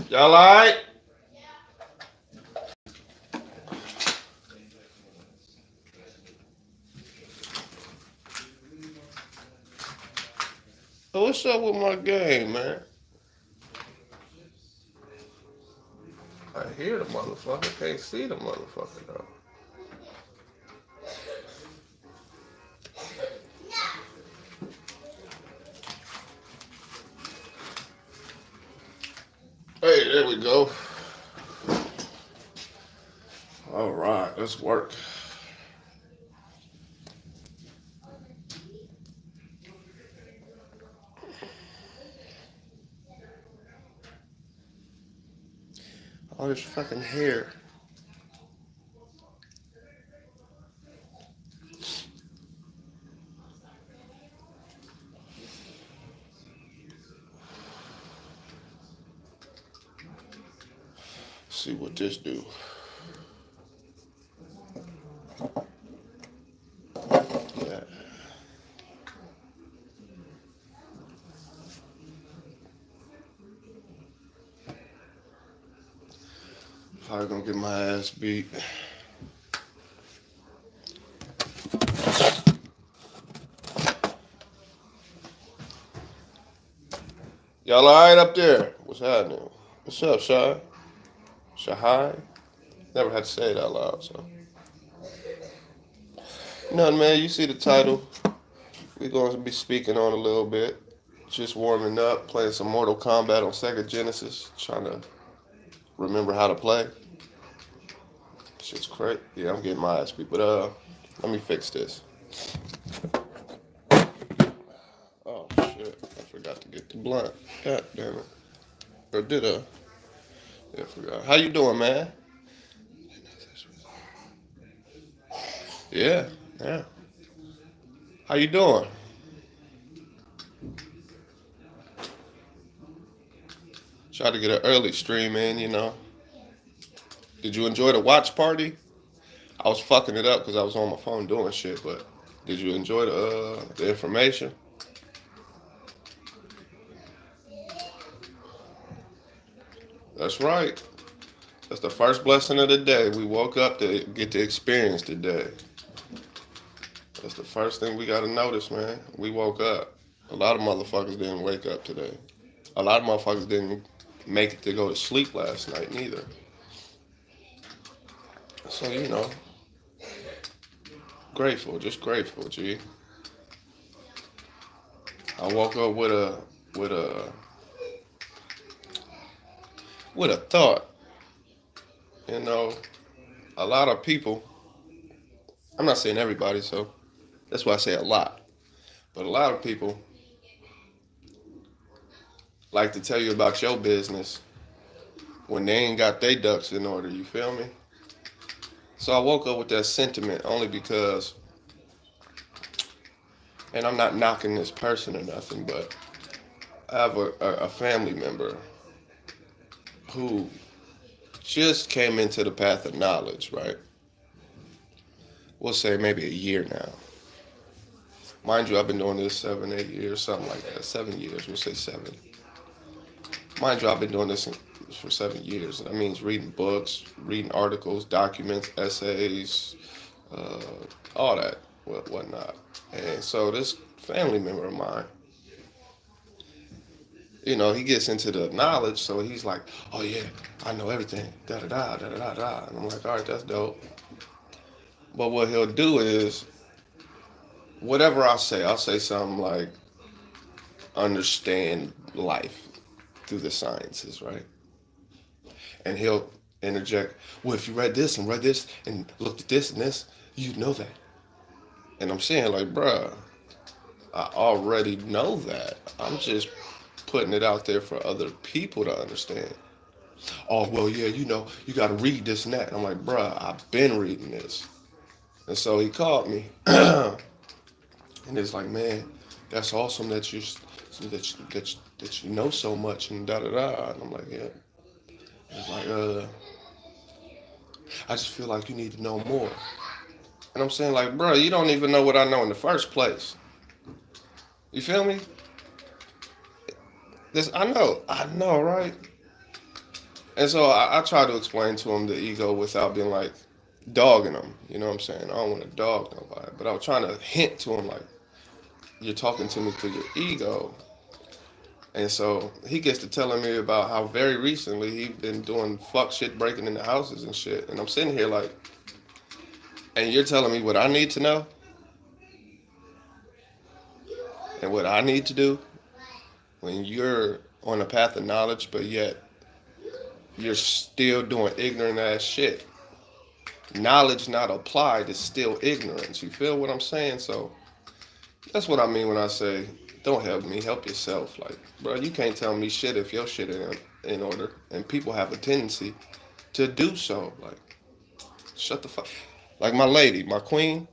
Y'all alright? So what's up with my game, man? I hear the motherfucker, can't see the motherfucker though. Hey, there we go. All right, let's work. All this fucking hair. See what this do. Yeah. Probably gonna get my ass beat. Y'all alright up there? What's happening? What's up, Shy? Shahai? Never had to say it out loud, so. Nothing, man. You see the title. We're going to be speaking on a little bit. Just warming up, playing some Mortal Kombat on Sega Genesis. Trying to remember how to play. Shit's crazy. Yeah, I'm getting my ass beat. But let me fix this. Oh shit! I forgot to get the blunt. God damn it. Or did I? Yeah, I forgot. How you doing, man? Yeah, yeah. How you doing? Try to get an early stream in, you know. Did you enjoy the watch party? I was fucking it up because I was on my phone doing shit, but did you enjoy the information? That's right. That's the first blessing of the day. We woke up to get to experience the day. That's the first thing we got to notice, man. We woke up. A lot of motherfuckers didn't wake up today. A lot of motherfuckers didn't make it to go to sleep last night neither. So, you know, grateful, just grateful, G. I woke up with a with a thought. You know, a lot of people, I'm not saying everybody, so that's why I say a lot. But a lot of people like to tell you about your business when they ain't got their ducks in order, you feel me? So I woke up with that sentiment only because, and I'm not knocking this person or nothing, but I have a family member who just came into the path of knowledge, right? We'll say maybe a year now. Mind you, I've been doing this 7, 8 years, something like that. 7 years, we'll say 7. Mind you, I've been doing this for 7 years. That means reading books, reading articles, documents, essays, uh, all that, whatnot. And so this family member of mine, you know, he gets into the knowledge, so he's like, oh yeah, I know everything, da da da da da da. And I'm like, all right, that's dope. But what he'll do is, whatever I'll say something like, understand life through the sciences, right? And he'll interject, well, if you read this and looked at this and this, you know that. And I'm saying, like, bruh, I already know that. I'm just putting it out there for other people to understand. Oh, well, yeah, you know, you got to read this and that. And I'm like, bruh, I've been reading this. And so he called me, and it's like, man, that's awesome that that you know so much and da da da. And I'm like, yeah. It's like, I just feel like you need to know more. And I'm saying, like, bro, you don't even know what I know in the first place. You feel me? This I know, right? And so I try to explain to him the ego without being like dogging him. You know what I'm saying? I don't want to dog nobody, but I was trying to hint to him like, you're talking to me through your ego. And so he gets to telling me about how very recently he been doing fuck shit, breaking into houses and shit. And I'm sitting here like, and you're telling me what I need to know and what I need to do when you're on a path of knowledge, but yet you're still doing ignorant ass shit. Knowledge not applied is still ignorance. You feel what I'm saying? So that's what I mean when I say, don't help me, help yourself. Like, bro, you can't tell me shit if your shit ain't in order. And people have a tendency to do so. Like, shut the fuck. Like my lady, my queen,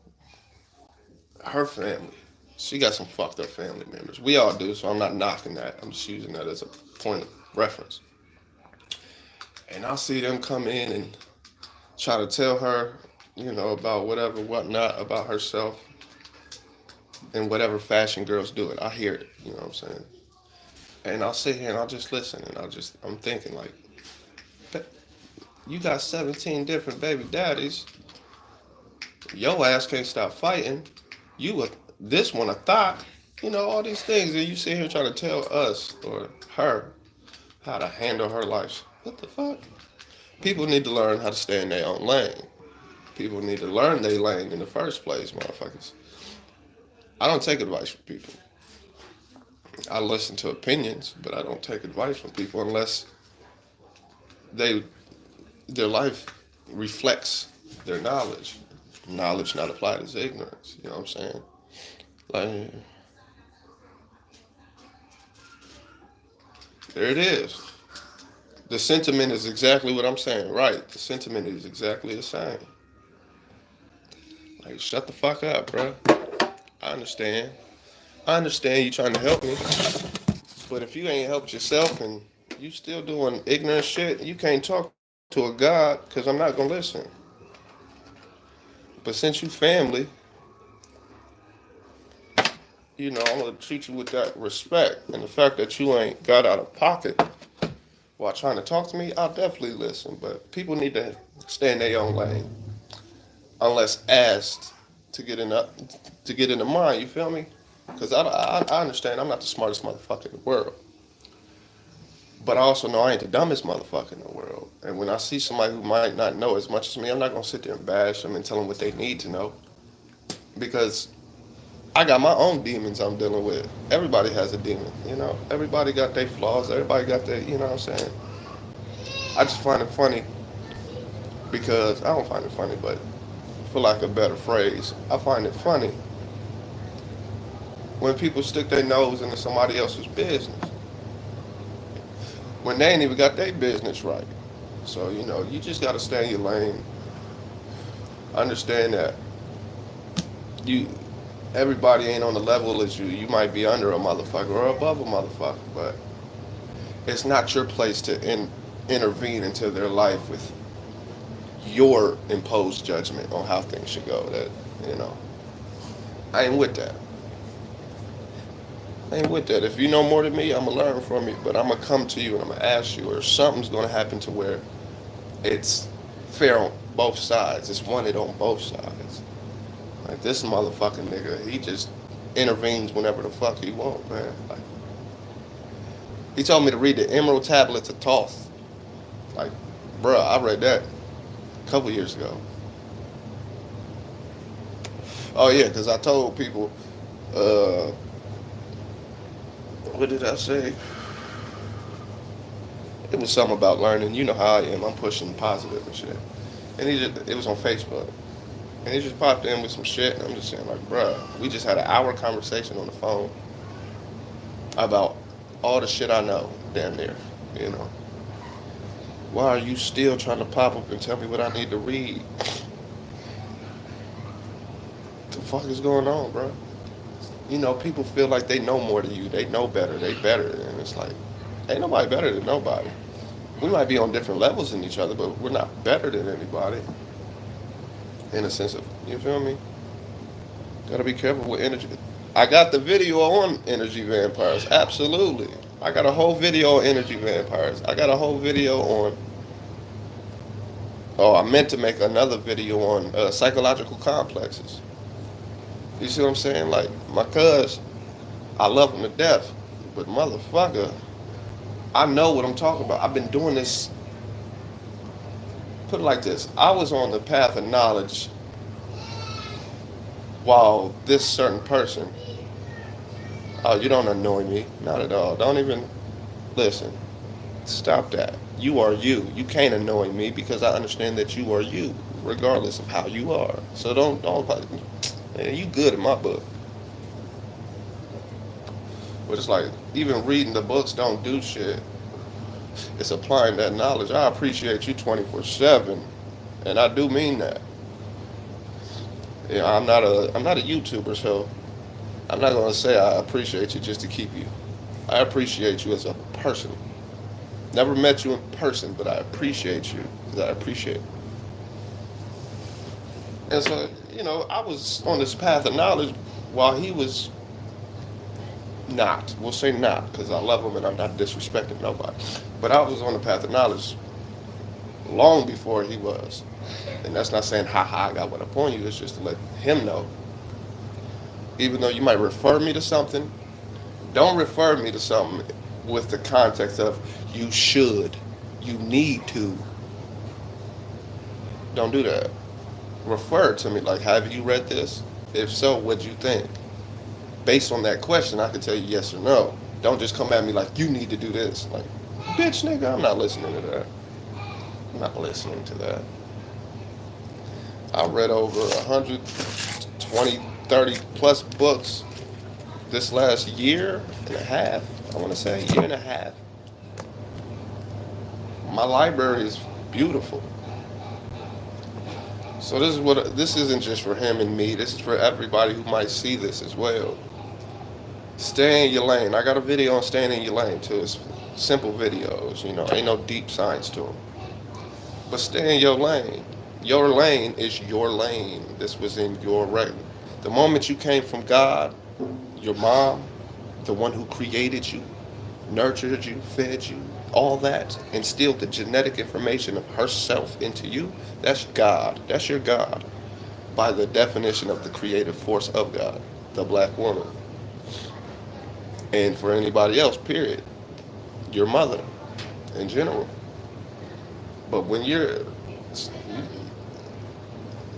her family, she got some fucked up family members. We all do, so I'm not knocking that. I'm just using that as a point of reference. And I see them come in and try to tell her, about whatever, whatnot, about herself in whatever fashion girls do it. I hear it, you know what I'm saying? And I'll sit here and I'll just listen and I'm thinking like, you got 17 different baby daddies. Your ass can't stop fighting. This one a thought. All these things. And you sit here trying to tell us or her how to handle her life. What the fuck? People need to learn how to stay in their own lane. People need to learn their lane in the first place, motherfuckers. I don't take advice from people. I listen to opinions, but I don't take advice from people unless they their life reflects their knowledge. Knowledge not applied is ignorance. You know what I'm saying? Like, there it is. The sentiment is exactly what I'm saying. Right. The sentiment is exactly the same. Like, shut the fuck up, bro. I understand. I understand you trying to help me. But if you ain't helped yourself and you still doing ignorant shit, you can't talk to a God because I'm not going to listen. But since you family, I'm going to treat you with that respect. And the fact that you ain't got out of pocket while trying to talk to me, I'll definitely listen. But people need to stay in their own lane unless asked to get in the mind. You feel me? Because I understand I'm not the smartest motherfucker in the world. But I also know I ain't the dumbest motherfucker in the world. And when I see somebody who might not know as much as me, I'm not going to sit there and bash them and tell them what they need to know. Because I got my own demons I'm dealing with. Everybody has a demon, Everybody got their flaws. Everybody got their, you know what I'm saying? I just find it funny because, I don't find it funny, but for lack of a better phrase, I find it funny when people stick their nose into somebody else's business when they ain't even got their business right. So, you just got to stay in your lane. Understand that you everybody ain't on the level as you. You might be under a motherfucker or above a motherfucker, but it's not your place to intervene into their life with your imposed judgment on how things should go. You know, I ain't with that. I ain't with that. If you know more than me, I'm gonna learn from you, but I'm gonna come to you and I'm gonna ask you, or something's gonna happen to where it's fair on both sides. It's wanted on both sides. Like this motherfucking nigga, he just intervenes whenever the fuck he want, man. Like, he told me to read the Emerald Tablets of Thoth. Like, bruh, I read that a couple years ago. Oh yeah, because I told people, uh, what did I say? It was something about learning. You know how I am. I'm pushing positive and shit. And it was on Facebook. And he just popped in with some shit. And I'm just saying, like, bruh, we just had an hour conversation on the phone about all the shit I know, damn near, you know. Why are you still trying to pop up and tell me what I need to read? What the fuck is going on, bro? People feel like they know more than you. They know better. They better. And it's like, ain't nobody better than nobody. We might be on different levels than each other, but we're not better than anybody. In a sense of, you feel me? Gotta be careful with energy. I got the video on energy vampires. Absolutely. I got a whole video on energy vampires. I got a whole video on Oh, I meant to make another video on psychological complexes. You see what I'm saying? Like, my cuz, I love him to death. But motherfucker, I know what I'm talking about. I've been doing this, put it like this. I was on the path of knowledge while this certain person, oh, you don't annoy me. Not at all. Don't even, listen, stop that. You are you. You can't annoy me because I understand that you are you, regardless of how you are. So don't, man, you good in my book. But it's like, even reading the books don't do shit. It's applying that knowledge. I appreciate you 24/7, and I do mean that. Yeah, I'm not a YouTuber, so I'm not gonna say I appreciate you just to keep you. I appreciate you as a person. Never met you in person, but I appreciate you because I appreciate. And so, I was on this path of knowledge while he was not. We'll say not because I love him and I'm not disrespecting nobody. But I was on the path of knowledge long before he was. And that's not saying, ha ha, I got one upon you. It's just to let him know. Even though you might refer me to something, don't refer me to something with the context of you should, you need to. Don't do that. Refer to me like, have you read this? If so, what'd you think? Based on that question, I can tell you yes or no. Don't just come at me like, you need to do this. Like, bitch, nigga, I'm not listening to that. I'm not listening to that. I read over 120, 30 plus books this last year and a half. I want to say year and a half. My library is beautiful. So this isn't just for him and me. This is for everybody who might see this as well. Stay in your lane. I got a video on staying in your lane too. It's simple videos, ain't no deep science to them. But stay in your lane. Your lane is your lane. This was in your right. The moment you came from God, your mom, the one who created you, nurtured you, fed you, all that, instilled the genetic information of herself into you, that's God. That's your God. By the definition of the creative force of God, the black woman. And for anybody else, period, your mother in general. But when you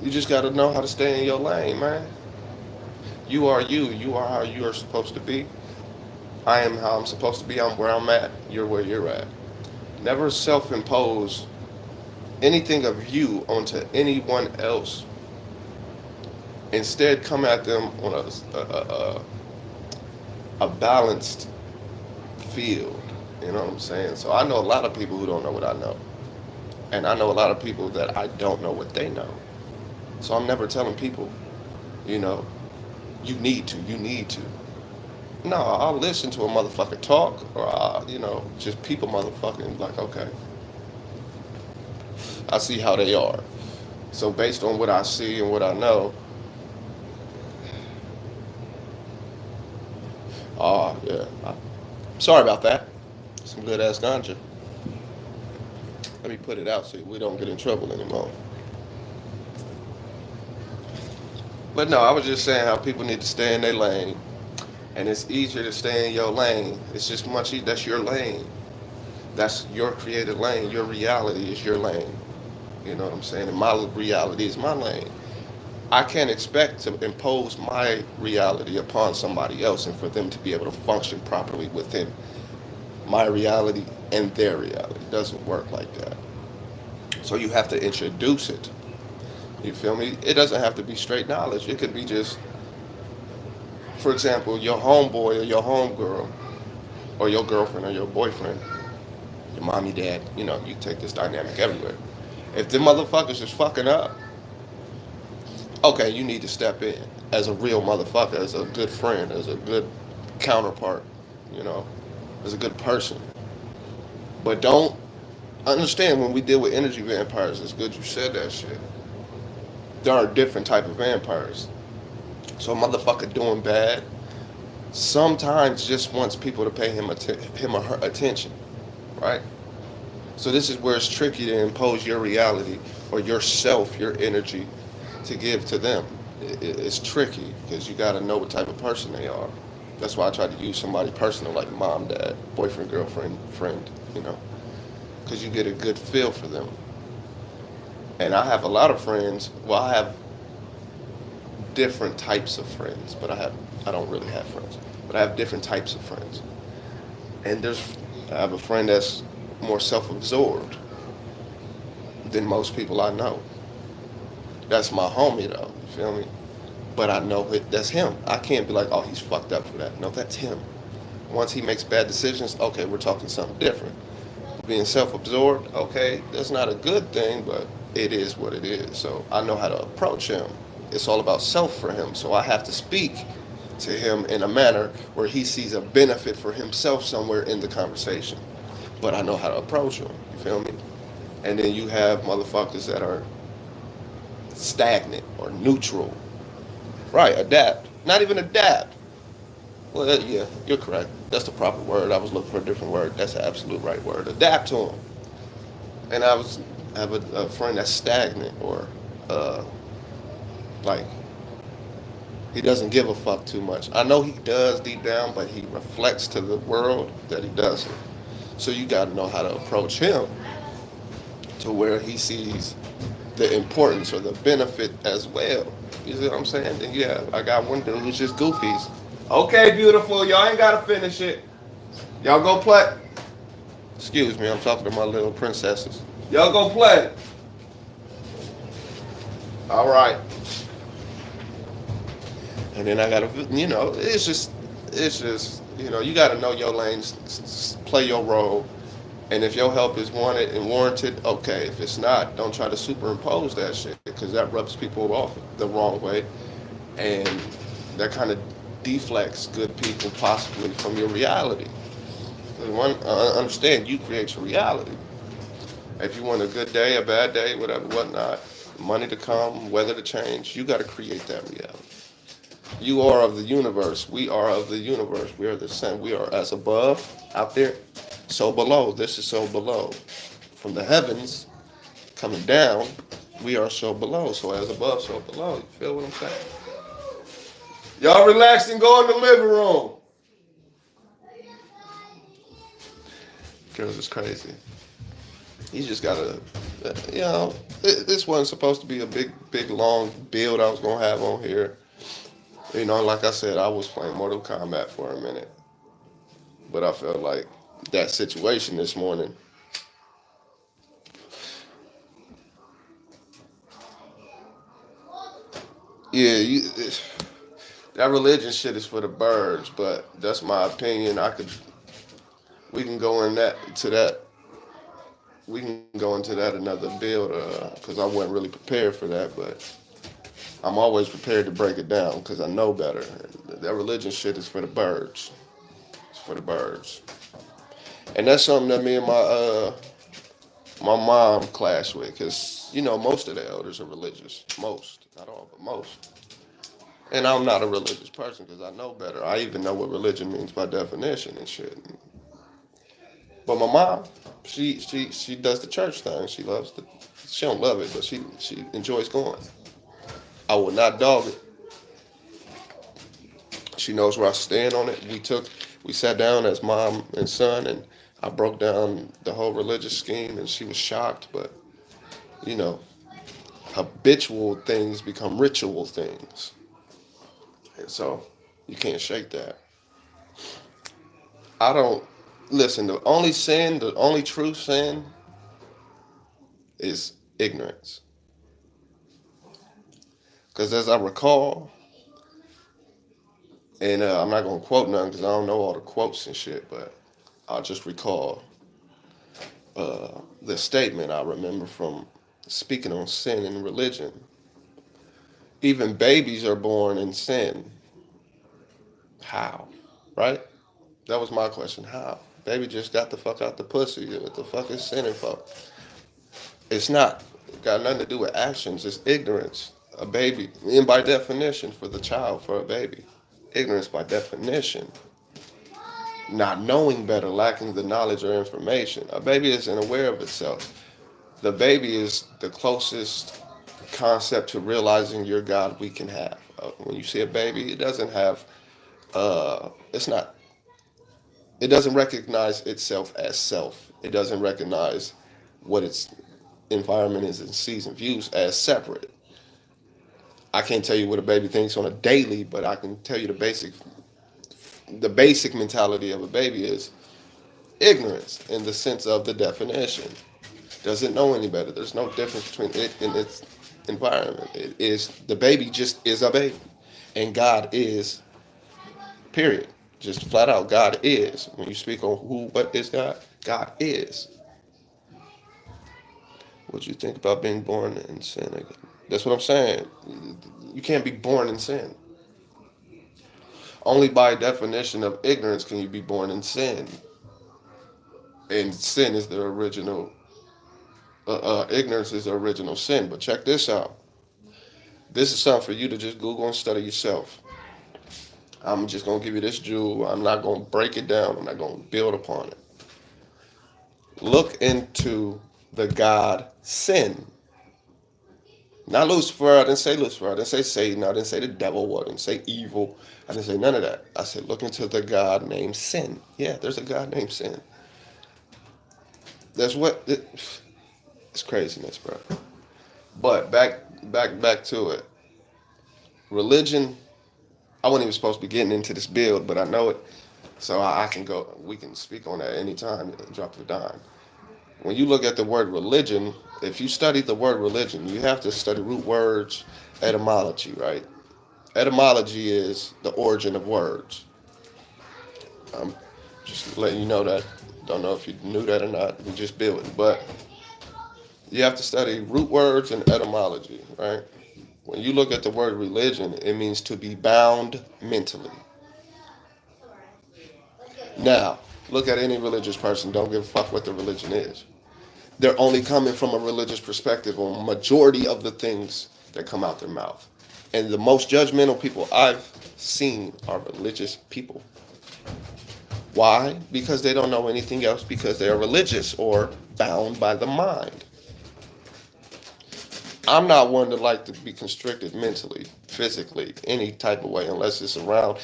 just got to know how to stay in your lane, man. You are you. You are how you are supposed to be. I am how I'm supposed to be. I'm where I'm at. You're where you're at. Never self-impose anything of you onto anyone else. Instead, come at them on a balanced field. You know what I'm saying? So I know a lot of people who don't know what I know. And I know a lot of people that I don't know what they know. So I'm never telling people, you know, you need to. No, I'll listen to a motherfucker talk, or just people motherfucking like, okay, I see how they are. So based on what I see and what I know, oh yeah, sorry about that. Some good ass ganja. Let me put it out so we don't get in trouble anymore. But no, I was just saying how people need to stay in their lane, and it's easier to stay in your lane. It's just much easier. That's your lane. That's your created lane. Your reality is your lane. You know what I'm saying? And my reality is my lane. I can't expect to impose my reality upon somebody else and for them to be able to function properly within my reality and their reality. It doesn't work like that. So you have to introduce it. You feel me? It doesn't have to be straight knowledge. It could be just, for example, your homeboy or your homegirl or your girlfriend or your boyfriend, your mom, your dad, you take this dynamic everywhere. If the motherfuckers is fucking up, okay, you need to step in as a real motherfucker, as a good friend, as a good counterpart, you know, as a good person. But don't understand when we deal with energy vampires, it's good you said that shit. There are different type of vampires. So a motherfucker doing bad sometimes just wants people to pay him or her attention, right? So this is where it's tricky to impose your reality or yourself, your energy to give to them. It's tricky because you got to know what type of person they are. That's why I try to use somebody personal like mom, dad, boyfriend, girlfriend, friend, you know, because you get a good feel for them. And I have a lot of friends. Well, I have different types of friends, but I don't really have friends, but I have different types of friends. And I have a friend that's more self-absorbed than most people I know. That's my homie though. You feel me? But I know that's him. I can't be like, oh, he's fucked up for that. No, that's him. Once he makes bad decisions, okay, we're talking something different. Being self-absorbed, okay, that's not a good thing, but it is what it is. So I know how to approach him. It's all about self for him. So I have to speak to him in a manner where he sees a benefit for himself somewhere in the conversation. But I know how to approach him. You feel me? And then you have motherfuckers that are stagnant or neutral. Right, adapt. Not even adapt. Well, yeah, you're correct. That's the proper word. I was looking for a different word. That's the absolute right word. Adapt to them. And I have a friend that's stagnant or uh, like he doesn't give a fuck too much. I know he does deep down, but he reflects to the world that he doesn't. So you got to know how to approach him to where he sees the importance or the benefit as well. You see what I'm saying? And yeah, I got one dude who's just goofies. Okay, beautiful. Y'all ain't gotta finish it. Y'all go play. Excuse me, I'm talking to my little princesses. Y'all go play. All right. And then I gotta, you gotta know your lanes, play your role. And if your help is wanted and warranted, okay. If it's not, don't try to superimpose that shit because that rubs people off the wrong way. And that kind of deflects good people possibly from your reality. Understand, you create your reality. If you want a good day, a bad day, whatever, whatnot, money to come, weather to change, you got to create that reality. You are of the universe. We are of the universe. We are the same. We are as above, out there, so below. This is so below. From the heavens coming down, we are so below. So as above, so below. You feel what I'm saying? Y'all relax and go in the living room. Girls is crazy. You just gotta, this wasn't supposed to be a big, long build I was gonna have on here. Like I said, I was playing Mortal Kombat for a minute, but I felt like that situation this morning. Yeah, that religion shit is for the birds, but that's my opinion. We can go in that to that. We can go into that another build, because I wasn't really prepared for that, but I'm always prepared to break it down because I know better. That religion shit is for the birds. It's for the birds, and that's something that me and my mom clash with because most of the elders are religious. Most, not all, but most. And I'm not a religious person because I know better. I even know what religion means by definition and shit. But my mom, she does the church thing. She loves the. She don't love it, but she enjoys going. I will not dog it. She knows where I stand on it. We sat down as mom and son, and I broke down the whole religious scheme, and she was shocked. But you know, habitual things become ritual things, and so you can't shake that. I don't listen. The only true sin is ignorance. Because as I recall, and I'm not gonna quote none because I don't know all the quotes and shit, but I'll just recall the statement I remember from speaking on sin and religion. Even babies are born in sin. How? Right? That was my question. How? Baby just got the fuck out the pussy. What the fuck is sinning for? It's not got nothing to do with actions. It's ignorance. A baby, and by definition, for the child, for a baby, ignorance by definition, not knowing better, lacking the knowledge or information. A baby isn't aware of itself. The baby is the closest concept to realizing your God we can have. When you see a baby, it doesn't have, it's not, it doesn't recognize itself as self. It doesn't recognize what its environment is and sees and views as separate. I can't tell you what a baby thinks on a daily, but I can tell you the basic mentality of a baby is ignorance in the sense of the definition. Doesn't know any better. There's no difference between it and its environment. It is the baby just is a baby. And God is, period. Just flat out, God is. When you speak on what is God, God is. What you think about being born in sin? That's what I'm saying. You can't be born in sin. Only by definition of ignorance can you be born in sin. And sin is the original, ignorance is the original sin. But check this out. This is something for you to just Google and study yourself. I'm just going to give you this jewel. I'm not going to break it down. I'm not going to build upon it. Look into the God sin. Not Lucifer. I didn't say Lucifer. I didn't say Satan. I didn't say the devil. I didn't say evil. I didn't say none of that. I said look into the God named sin. Yeah, there's a God named sin. That's it's craziness, bro. But back to it. Religion. I wasn't even supposed to be getting into this build, but I know it, so I can go. We can speak on that anytime. Drop of a dime. When you look at the word religion, if you study the word religion, you have to study root words, etymology, right? Etymology is the origin of words. I'm just letting you know that. Don't know if you knew that or not. We just building, but you have to study root words and etymology, right? When you look at the word religion, it means to be bound mentally. Now, look at any religious person. Don't give a fuck what the religion is. They're only coming from a religious perspective on majority of the things that come out their mouth. And the most judgmental people I've seen are religious people. Why? Because they don't know anything else because they are religious or bound by the mind. I'm not one to like to be constricted mentally, physically, any type of way, unless it's around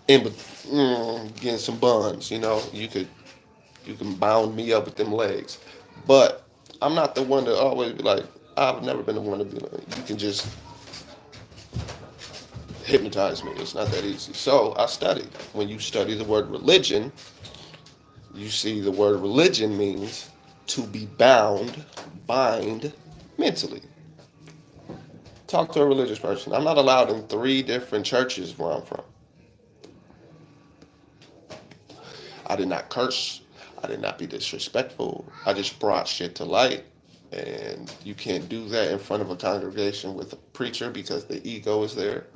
getting some buns. You can bound me up with them legs, but I'm not the one to always be like. I've never been the one to be like. You can just hypnotize me. It's not that easy. So I studied. When you study the word religion, you see the word religion means to be bound, bind mentally. Talk to a religious person. I'm not allowed in 3 different churches where I'm from. I did not curse. I did not be disrespectful. I just brought shit to light. And you can't do that in front of a congregation with a preacher because the ego is there.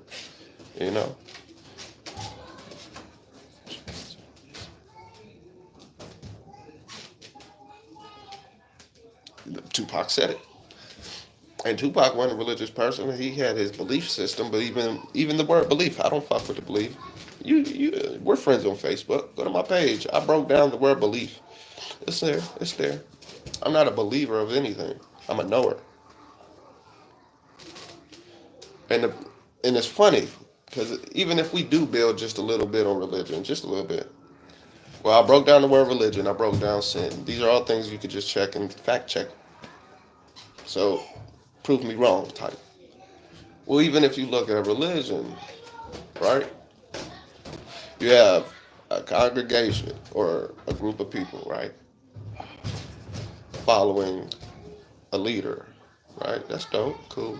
You know? Tupac said it. And Tupac wasn't a religious person. He had his belief system, but even the word belief, I don't fuck with the belief. We're friends on Facebook. Go to my page. I broke down the word belief. It's there. It's there. I'm not a believer of anything. I'm a knower. And the, and it's funny because even if we do build just a little bit on religion, just a little bit. Well, I broke down the word religion. I broke down sin. These are all things you could just check and fact check. So prove me wrong type. Well, even if you look at religion, right? You have a congregation or a group of people, right? Following a leader, right? That's dope, cool.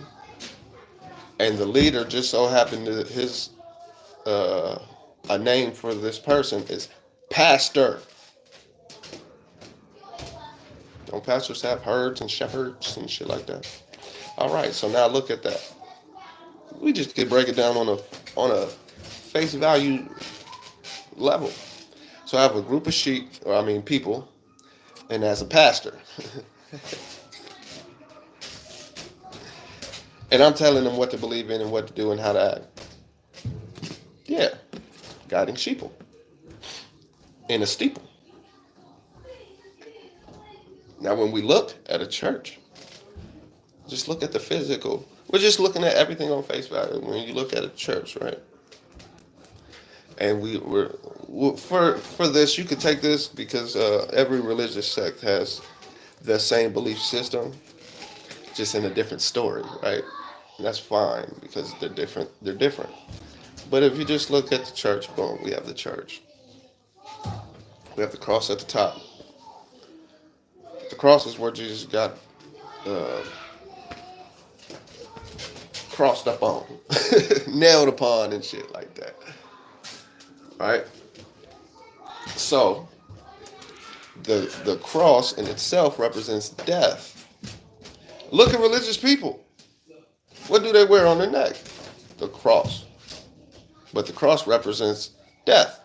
And the leader just so happened to his uh, a name for this person is pastor. Don't pastors have herds and shepherds and shit like that? All right, so now look at that. We just could break it down on a face value level. So I have a group of sheep, or I mean people, and as a pastor, and I'm telling them what to believe in and what to do and how to act. Yeah, guiding sheeple in a steeple. Now, when we look at a church, just look at the physical. We're just looking at everything on face value. When you look at a church, right? And for this, you could take this because every religious sect has the same belief system, just in a different story, right? And that's fine because they're different. They're different. But if you just look at the church, boom, we have the church. We have the cross at the top. The cross is where Jesus got uh, crossed up on, nailed upon, and shit like that. Right? So the cross in itself represents death. Look at religious people. What do they wear on their neck? The cross. But the cross represents death.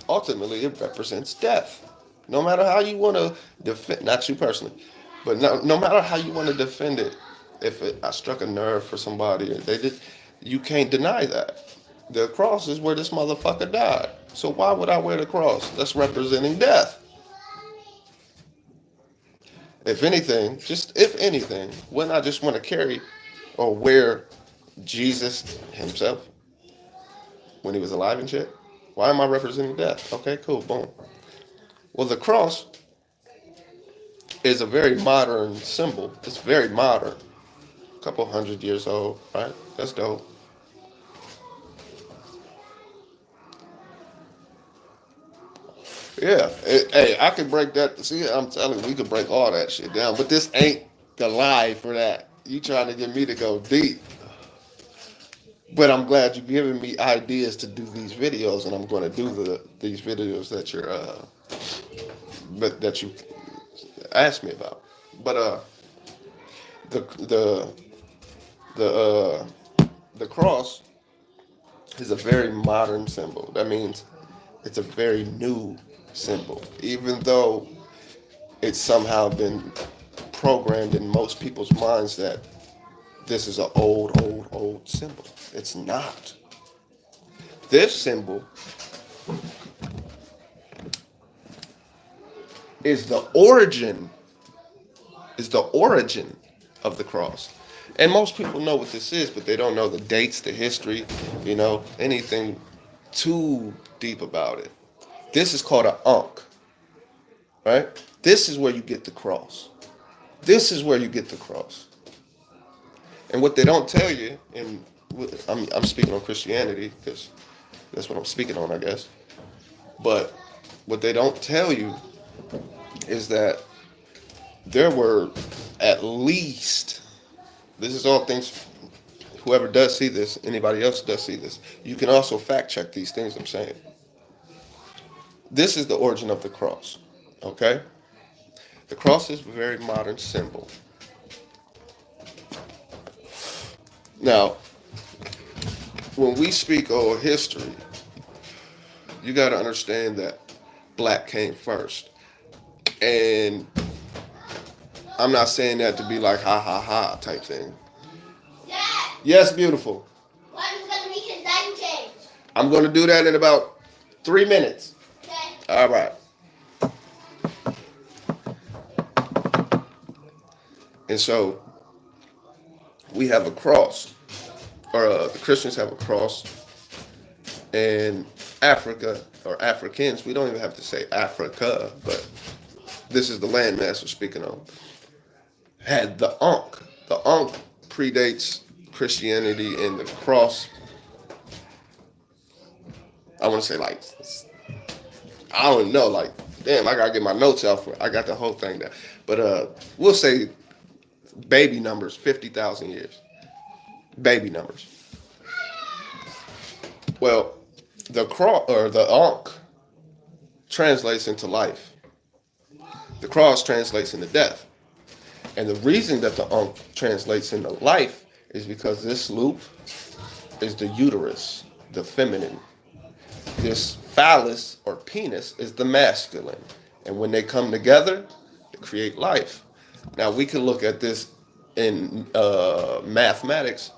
Ultimately, it represents death. No matter how you want to defend, not you personally, but no matter how you want to defend it, if I struck a nerve for somebody, they did, you can't deny that. The cross is where this motherfucker died. So why would I wear the cross? That's representing death. If anything, just if anything, wouldn't I just want to carry or wear Jesus himself when he was alive and shit? Why am I representing death? Okay, cool, boom. Well, the cross is a very modern symbol. It's very modern. A couple 100 years old, right? That's dope. Yeah. Hey, I could break that. See, I'm telling you, we could break all that shit down. But this ain't the lie for that. You trying to get me to go deep. But I'm glad you're giving me ideas to do these videos, and I'm going to do these videos that that you asked me about. But the the the the cross is a very modern symbol. That means it's a very new symbol, even though it's somehow been programmed in most people's minds that this is an old symbol. It's not. This symbol is the origin, is the origin of the cross. And most people know what this is, but they don't know the dates, the history, anything too deep about it. This is called an ankh, right? This is where you get the cross. This is where you get the cross. And what they don't tell you, and I'm speaking on Christianity because that's what I'm speaking on, I guess. But what they don't tell you is that there were at least, this is all things, whoever does see this, anybody else does see this, you can also fact check these things I'm saying. This is the origin of the cross, okay? The cross is a very modern symbol. Now, when we speak of history, you got to understand that black came first. And I'm not saying that to be like ha ha ha type thing. Dad, yes, beautiful. When is going to be his name change? I'm going to do that in about 3 minutes. Okay. All right. And so we have a cross, or the Christians have a cross, and Africa, or Africans, we don't even have to say Africa, but this is the landmass we're speaking on, had the ankh. The ankh predates Christianity, and the cross, I want to say like, I don't know, like, damn, I got to get my notes out for it. I got the whole thing down. But we'll say baby numbers, 50,000 years. Baby numbers. Well, the cross, or the ankh, translates into life. The cross translates into death. And the reason that the ankh translates into life is because this loop is the uterus, the feminine. This phallus or penis is the masculine. And when they come together, they create life. Now we can look at this in mathematics.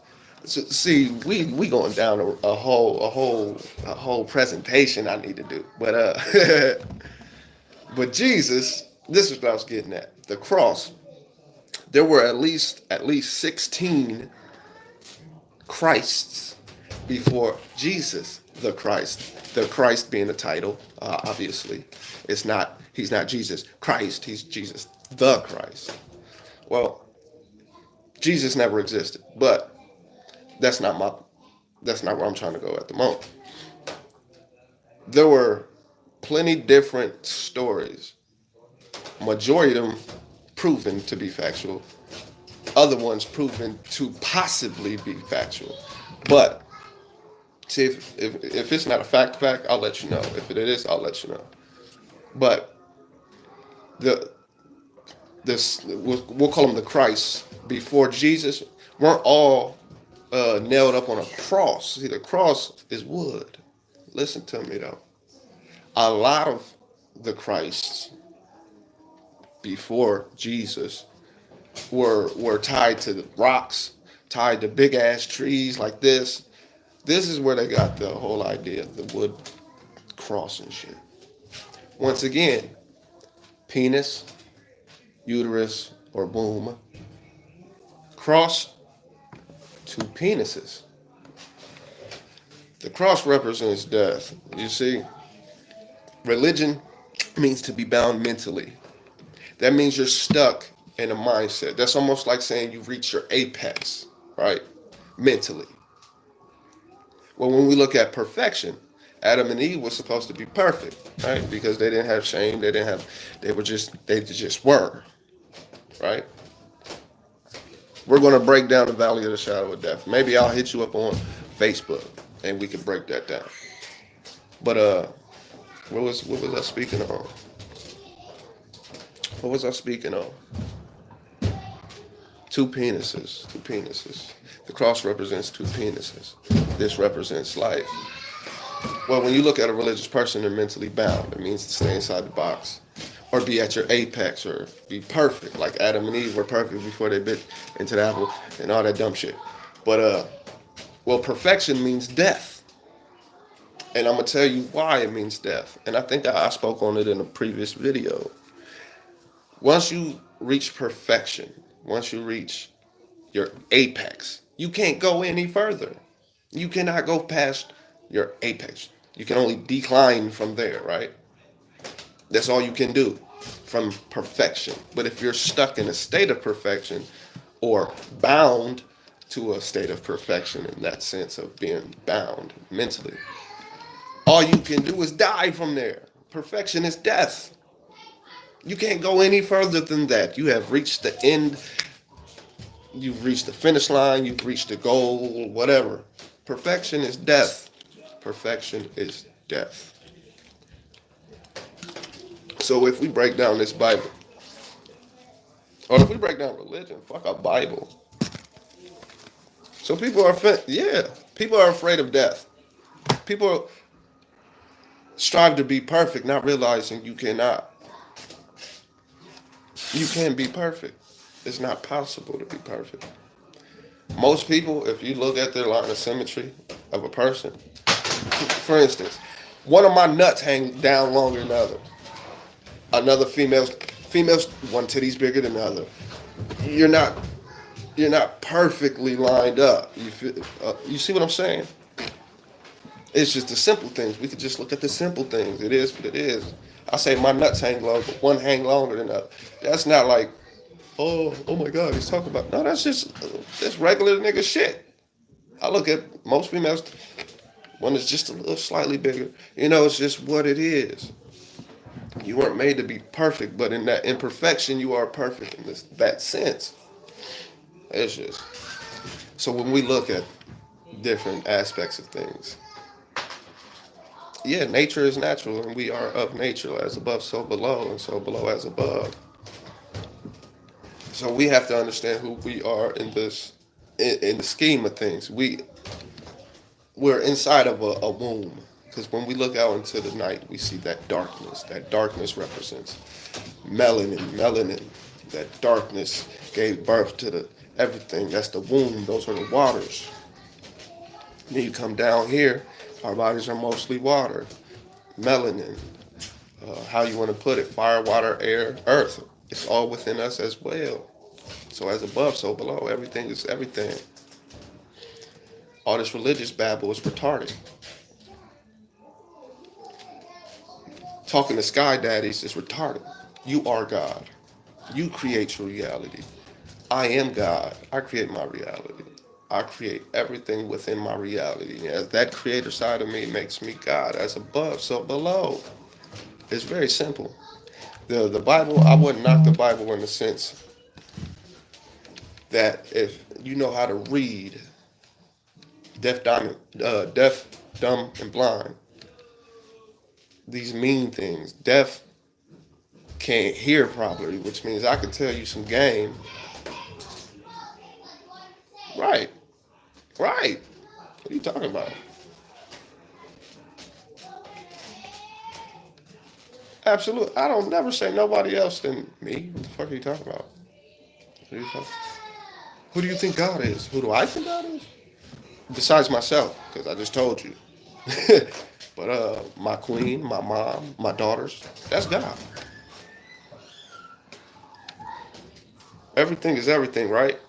So, see, we going down a whole presentation I need to do. But but Jesus this is what I was getting at. The cross. There were at least 16 Christs before Jesus the Christ. The Christ being a title, obviously. He's not Jesus Christ, he's Jesus the Christ. Well, Jesus never existed, but that's not my that's not where I'm trying to go at the moment. There were plenty different stories. Majority of them proven to be factual. Other ones proven to possibly be factual. But see, if it's not a fact, I'll let you know. If it is, I'll let you know. But the this we'll call them the Christ before Jesus weren't all nailed up on a cross. See, the cross is wood. Listen to me though. A lot of the Christs before Jesus were tied to the rocks, tied to big ass trees like this. This is where they got the whole idea of the wood cross and shit. Once again, penis, uterus, or womb, cross, two penises. The cross represents death. You see, religion means to be bound mentally. That means you're stuck in a mindset. That's almost like saying you reach your apex, right? Mentally. Well, when we look at perfection, Adam and Eve were supposed to be perfect, right? Because they didn't have shame, they just were, right? We're going to break down the valley of the shadow of death. Maybe I'll hit you up on Facebook and we can break that down. But what was I speaking on? What was I speaking on? Two penises. Two penises. The cross represents two penises. This represents life. Well, when you look at a religious person, they're mentally bound. It means to stay inside the box, or be at your apex, or be perfect, like Adam and Eve were perfect before they bit into the apple and all that dumb shit. But well, perfection means death, and I'm gonna tell you why it means death. And I think I spoke on it in a previous video. Once you reach perfection, once you reach your apex, you can't go any further. You cannot go past your apex. You can only decline from there, right? That's all you can do from perfection. But if you're stuck in a state of perfection or bound to a state of perfection in that sense of being bound mentally, all you can do is die from there. Perfection is death. You can't go any further than that. You have reached the end. You've reached the finish line. You've reached the goal, whatever. Perfection is death. Perfection is death. So if we break down this Bible, or if we break down religion, fuck a Bible. So people are afraid of death. People strive to be perfect, not realizing you cannot. You can't be perfect. It's not possible to be perfect. Most people, if you look at their line of symmetry of a person, for instance, one of my nuts hang down longer than the other. Another females, one titty's bigger than the other. You're not perfectly lined up. You see what I'm saying? It's just the simple things. We could just look at the simple things. It is what it is. I say my nuts hang longer, one hang longer than the other. That's not like, oh my God, he's talking about. No, that's regular nigga shit. I look at most females, one is just a little slightly bigger. It's just what it is. You weren't made to be perfect, but in that imperfection, you are perfect in that sense. It's just. So when we look at different aspects of things, yeah, nature is natural, and we are of nature, as above, so below, and so below as above. So we have to understand who we are in the scheme of things. We're inside of a womb, because when we look out into the night, we see that darkness. That darkness represents melanin. Melanin, that darkness gave birth to the everything. That's the womb. Those are the waters. Then you come down here, our bodies are mostly water, melanin, how you want to put it, fire, water, air, earth. It's all within us as well. So as above, so below. Everything is everything. All this religious babble is retarded. Talking to sky daddies is retarded. You are God. You create your reality. I am God. I create my reality. I create everything within my reality. As that creator side of me makes me God. As above, so below. It's very simple. The Bible, I wouldn't knock the Bible in the sense that if you know how to read, deaf, dumb, and blind, these mean things. Deaf can't hear properly, which means I could tell you some game. Right, right. What are you talking about? Absolutely. I don't never say nobody else than me. What the fuck are you talking about? Who do you think God is? Who do I think God is? Besides myself, because I just told you. But my queen, my mom, my daughters, that's God. Everything is everything, right?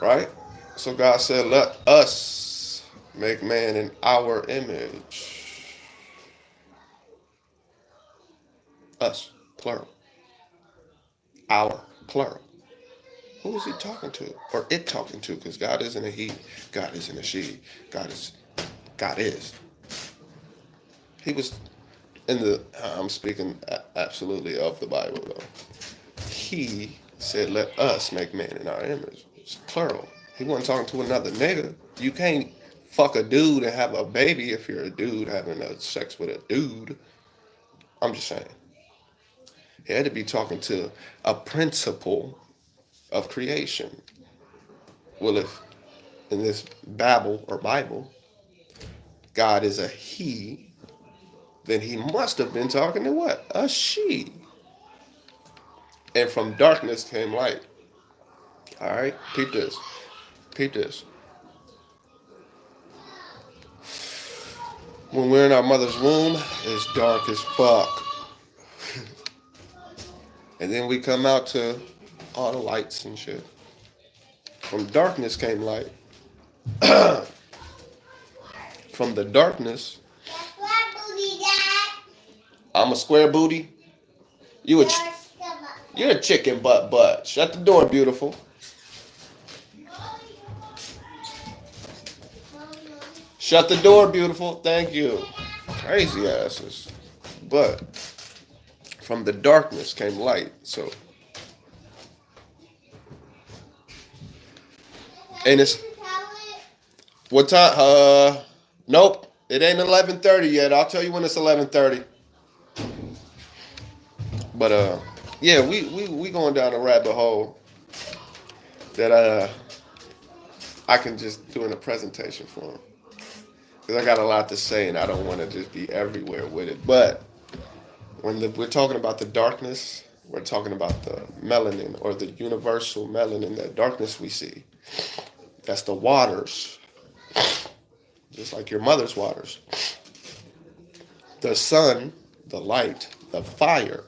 Right? So God said, let us make man in our image. Us, plural. Our, plural. Who is he talking to? Or it talking to? Because God isn't a he. God isn't a she. God is. God is. He was in the. I'm speaking absolutely of the Bible though. He said, "Let us make man in our image." It's plural. He wasn't talking to another nigga. You can't fuck a dude and have a baby if you're a dude having a sex with a dude. I'm just saying. He had to be talking to a principle of creation. Well, if in this Babel or Bible, God is a he, then he must have been talking to what? A she. And from darkness came light. All right, peep this. Peep this. When we're in our mother's womb, it's dark as fuck. And then we come out to all the lights and shit. From darkness came light. From the darkness, I'm a square booty. You a you're a chicken butt. Shut the door, beautiful. Shut the door, beautiful. Thank you. Crazy asses. But from the darkness came light. So, and it's what time? Nope. It ain't 11:30 yet. I'll tell you when it's 11:30. But yeah, we going down a rabbit hole that I can just do in a presentation form because I got a lot to say and I don't want to just be everywhere with it. But when we're talking about the darkness, we're talking about the melanin or the universal melanin, that darkness we see. That's the waters, just like your mother's waters. The sun, the light, the fire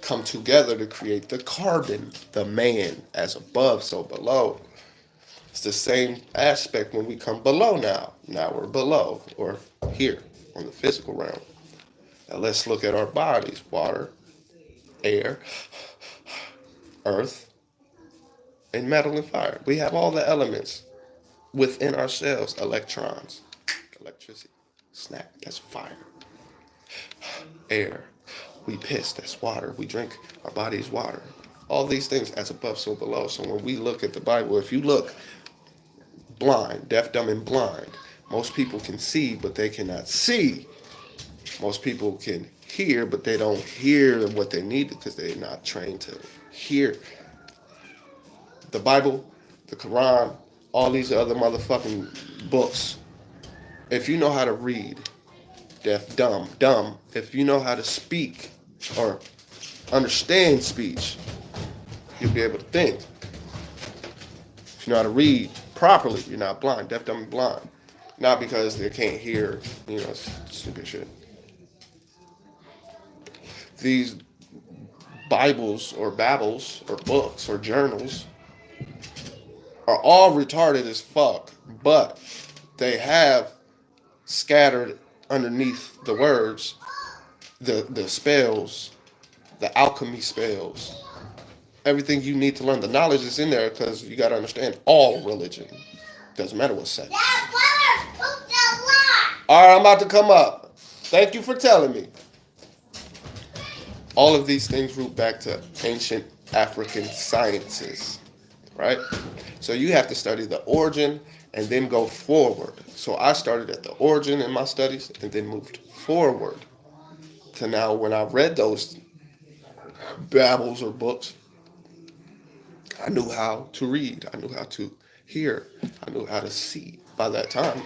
come together to create the carbon, the man, as above, so below. It's the same aspect when we come below now. Now we're below, or here on the physical realm. Now let's look at our bodies: water, air, earth, and metal and fire. We have all the elements within ourselves. Electrons, electricity, snap, that's fire. Air, we piss, that's water. We drink, our body is water. All these things as above, so below. So when we look at the Bible, if you look blind, deaf, dumb, and blind, most people can see, but they cannot see. Most people can hear, but they don't hear what they need because they're not trained to hear. The Bible, the Quran, all these other motherfucking books. If you know how to read, deaf, dumb, if you know how to speak or understand speech, you'll be able to think. If you know how to read properly, you're not blind, deaf, dumb, and blind. Not because they can't hear, stupid shit. These Bibles or babbles or books or journals are all retarded as fuck, but they have scattered underneath the words the spells, the alchemy spells, everything you need to learn. The knowledge is in there because you got to understand all religion. Doesn't matter what sect. All right, I'm about to come up. Thank you for telling me. All of these things root back to ancient African sciences, right? So you have to study the origin and then go forward. So I started at the origin in my studies and then moved forward to now when I read those babbles or books, I knew how to read, I knew how to hear, I knew how to see. By that time,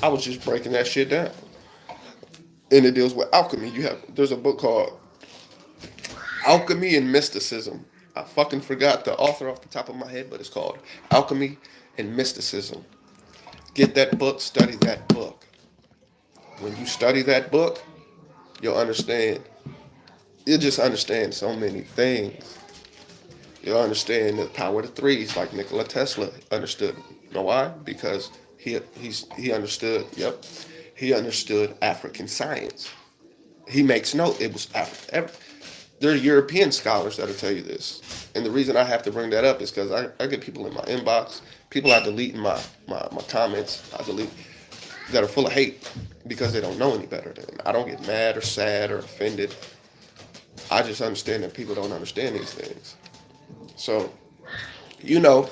I was just breaking that shit down. And it deals with alchemy. There's a book called Alchemy and Mysticism. I fucking forgot the author off the top of my head, but it's called Alchemy and Mysticism. Get that book, study that book. When you study that book, you'll understand. You'll just understand so many things. You'll understand the power of the threes, like Nikola Tesla understood. You know why? Because he understood. Yep, he understood African science. He makes note it was African. There are European scholars that'll tell you this. And the reason I have to bring that up is because I get people in my inbox, people I delete in my comments, I delete, that are full of hate because they don't know any better. And I don't get mad or sad or offended. I just understand that people don't understand these things. So, you know,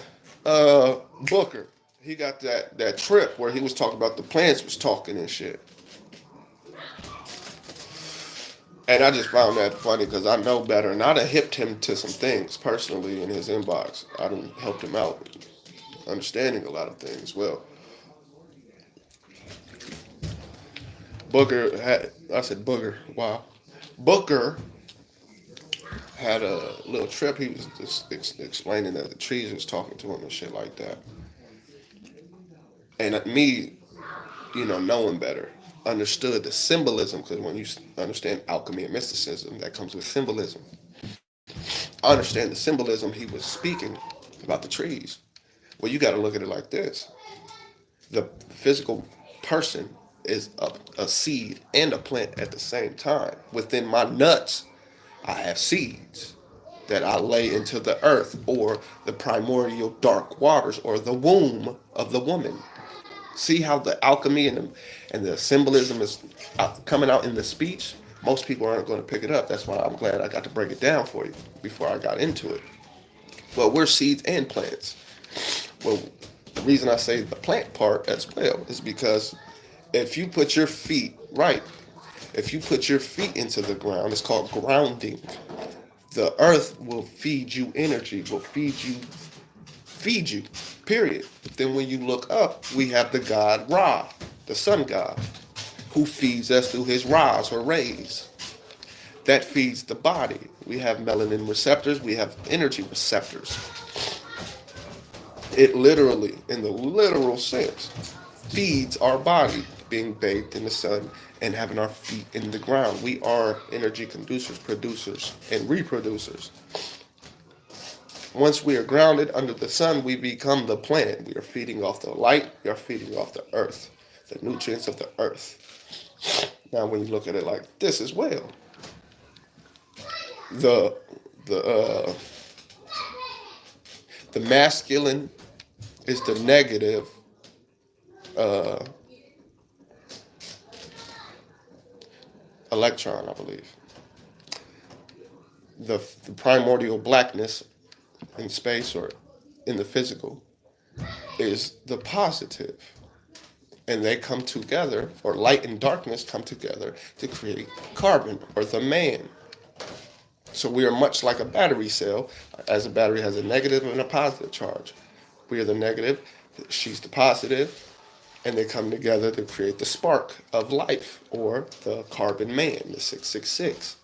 Booker, he got that trip where he was talking about the plants was talking and shit. And I just found that funny because I know better. And I'd have hipped him to some things personally in his inbox. I'd have helped him out understanding a lot of things. Well, I said Booger, wow. Booker had a little trip. He was just explaining that the trees was talking to him and shit like that. And me, knowing better, understood the symbolism because when you understand alchemy and mysticism, that comes with symbolism. I understand the symbolism he was speaking about the trees. Well, you got to look at it like this: the physical person is a seed and a plant at the same time. Within my nuts, I have seeds that I lay into the earth or the primordial dark waters or the womb of the woman. See how the alchemy and the symbolism is coming out in the speech? Most people aren't going to pick it up. That's why I'm glad I got to break it down for you before I got into it. Well, we're seeds and plants. Well, the reason I say the plant part as well is because if you put your feet, right, if you put your feet into the ground, it's called grounding. The earth will feed you energy, will feed you, period. But then when you look up, we have the god Ra, the sun god, who feeds us through his Ra's or rays. That feeds the body. We have melanin receptors, we have energy receptors. It literally, in the literal sense, feeds our body, being bathed in the sun and having our feet in the ground. We are energy conducers, producers, and reproducers. Once we are grounded under the sun, we become the plant. We are feeding off the light. We are feeding off the earth, the nutrients of the earth. Now, when you look at it like this as well, the the uh, the masculine is the negative uh, electron, I believe. The primordial blackness in space or in the physical is the positive. And they come together, or light and darkness come together to create carbon or the man. So we are much like a battery cell, as a battery has a negative and a positive charge. We are the negative, she's the positive, and they come together to create the spark of life, or the carbon man, the 666.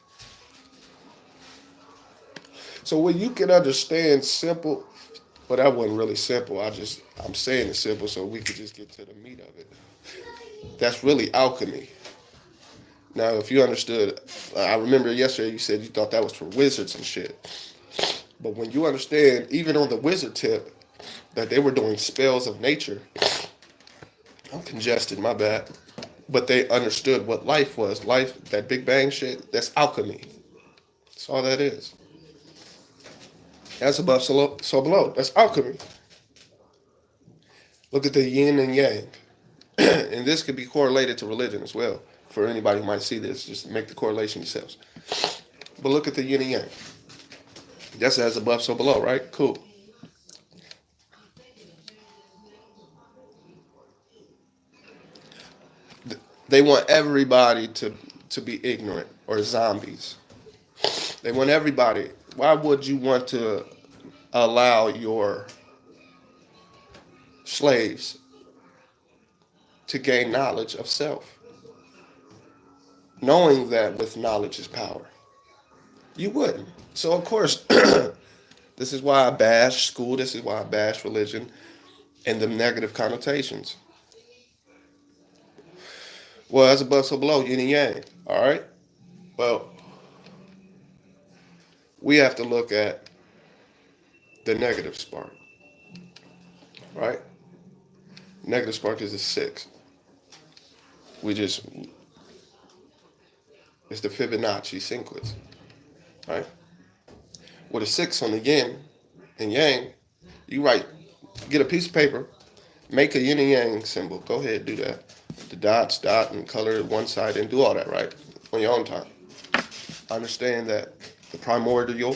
So when you can understand simple, Well, that wasn't really simple. I'm saying it's simple so we could just get to the meat of it. That's really alchemy. Now, if you understood, I remember yesterday you said you thought that was for wizards and shit. But when you understand, even on the wizard tip, that they were doing spells of nature, I'm congested, my bad. But they understood what life was. Life, that Big Bang shit, that's alchemy. That's all that is. That's above, so below. That's alchemy. Look at the yin and yang. And this could be correlated to religion as well. For anybody who might see this, just make the correlation yourselves. But look at the yin and yang. That's as above, so below, right? Cool. They want everybody to be ignorant or zombies. They want everybody. Why would you want to allow your slaves to gain knowledge of self, knowing that with knowledge is power? You wouldn't. So, of course, this is why I bash school, this is why I bash religion and the negative connotations. Well, as above, so below, yin and yang. All right? Well, we have to look at the negative spark, right? Negative spark is a 6. We just, it's the Fibonacci sequence, right? With a 6 on the yin and yang, you write, get a piece of paper, make a yin and yang symbol. Go ahead, do that. The dots, dot, and color it one side, and do all that, right? On your own time. Understand that the primordial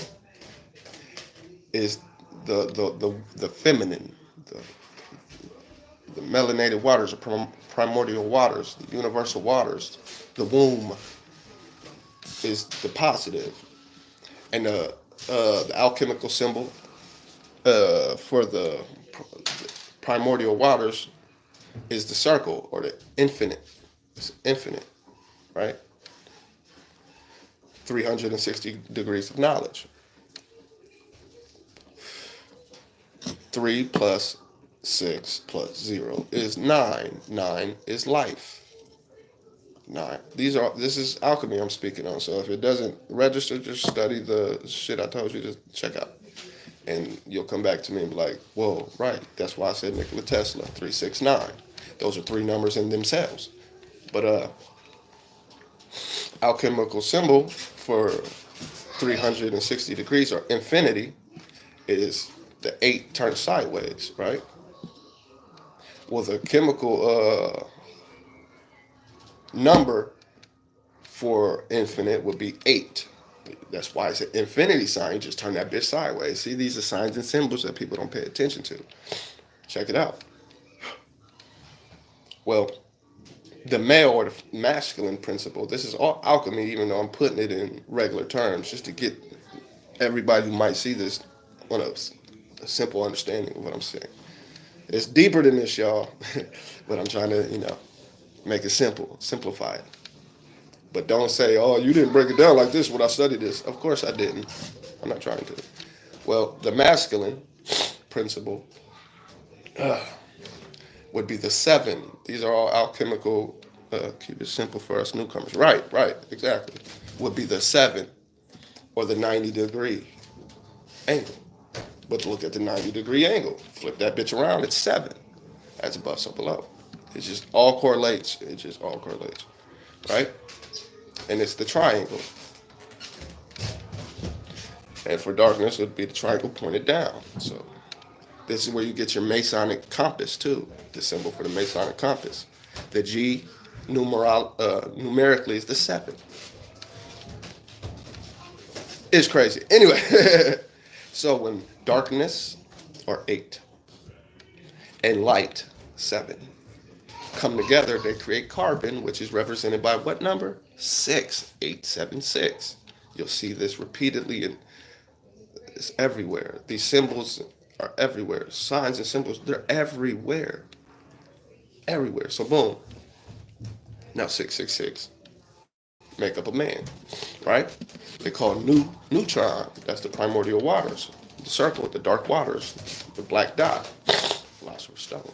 is the feminine, the melanated waters, the primordial waters, the universal waters. The womb is the positive, and the alchemical symbol for the primordial waters is the circle or the infinite. It's infinite, right? 360 degrees of knowledge. 3 plus 6 plus 0 is 9. 9 is life. 9. This is alchemy I'm speaking on. So if it doesn't register, just study the shit I told you to check out. And you'll come back to me and be like, whoa, right. That's why I said Nikola Tesla, 369. Those are 3 numbers in themselves. But alchemical symbol for 360 degrees or infinity is the 8 turned sideways, right? Well, the chemical number for infinite would be 8. That's why it's an infinity sign. You just turn that bitch sideways. See, these are signs and symbols that people don't pay attention to. Check it out. Well, the male or the masculine principle, this is all alchemy, even though I'm putting it in regular terms, just to get everybody who might see this on a simple understanding of what I'm saying. It's deeper than this, y'all, but I'm trying to, make it simple, simplify it. But don't say, oh, you didn't break it down like this when I studied this. Of course I didn't. I'm not trying to. Well, the masculine principle would be the 7. These are all alchemical, keep it simple for us newcomers. Right, exactly. Would be the 7 or the 90-degree angle. But look at the 90-degree angle. Flip that bitch around, it's 7. That's above, so below. It just all correlates. Right? And it's the triangle. And for darkness, it would be the triangle pointed down. So this is where you get your Masonic compass, too. The symbol for the Masonic compass. The G numerically is the 7. It's crazy. Anyway, so when darkness, or 8, and light, 7, come together, they create carbon, which is represented by what number? 6, 876. You'll see this repeatedly, and it's everywhere. These symbols are everywhere. Signs and symbols, they're everywhere. Everywhere. So boom. Now 666. Make up a man, right? They call neutron. That's the primordial waters. the circle, the dark waters, the black dot. Philosopher's Stone.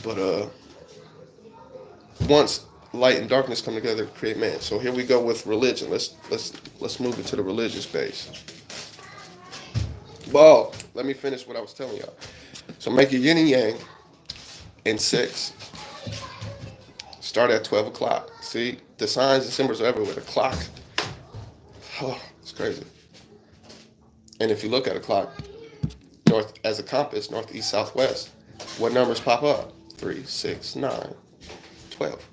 But once light and darkness come together to create man. So here we go with religion. Let's move it to the religious base. Well, let me finish what I was telling y'all. So make your yin and yang in 6. Start at 12 o'clock. See, the signs and symbols are everywhere. The clock, oh, it's crazy. And if you look at a clock, north as a compass, north, east, south, west, what numbers pop up? 3, 6, 9, 12.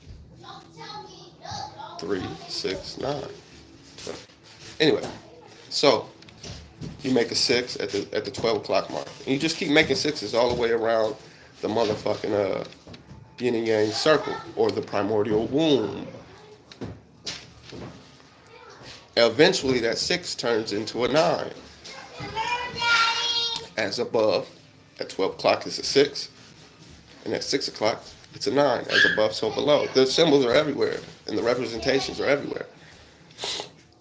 3, 6, 9, 12. Anyway, so you make a 6 at the 12 o'clock mark. And you just keep making 6s all the way around the motherfucking yin and yang circle, or the primordial womb. Eventually that 6 turns into a 9. As above, at 12 o'clock it's a 6. And at 6 o'clock it's a 9. As above, so below. The symbols are everywhere. And the representations are everywhere.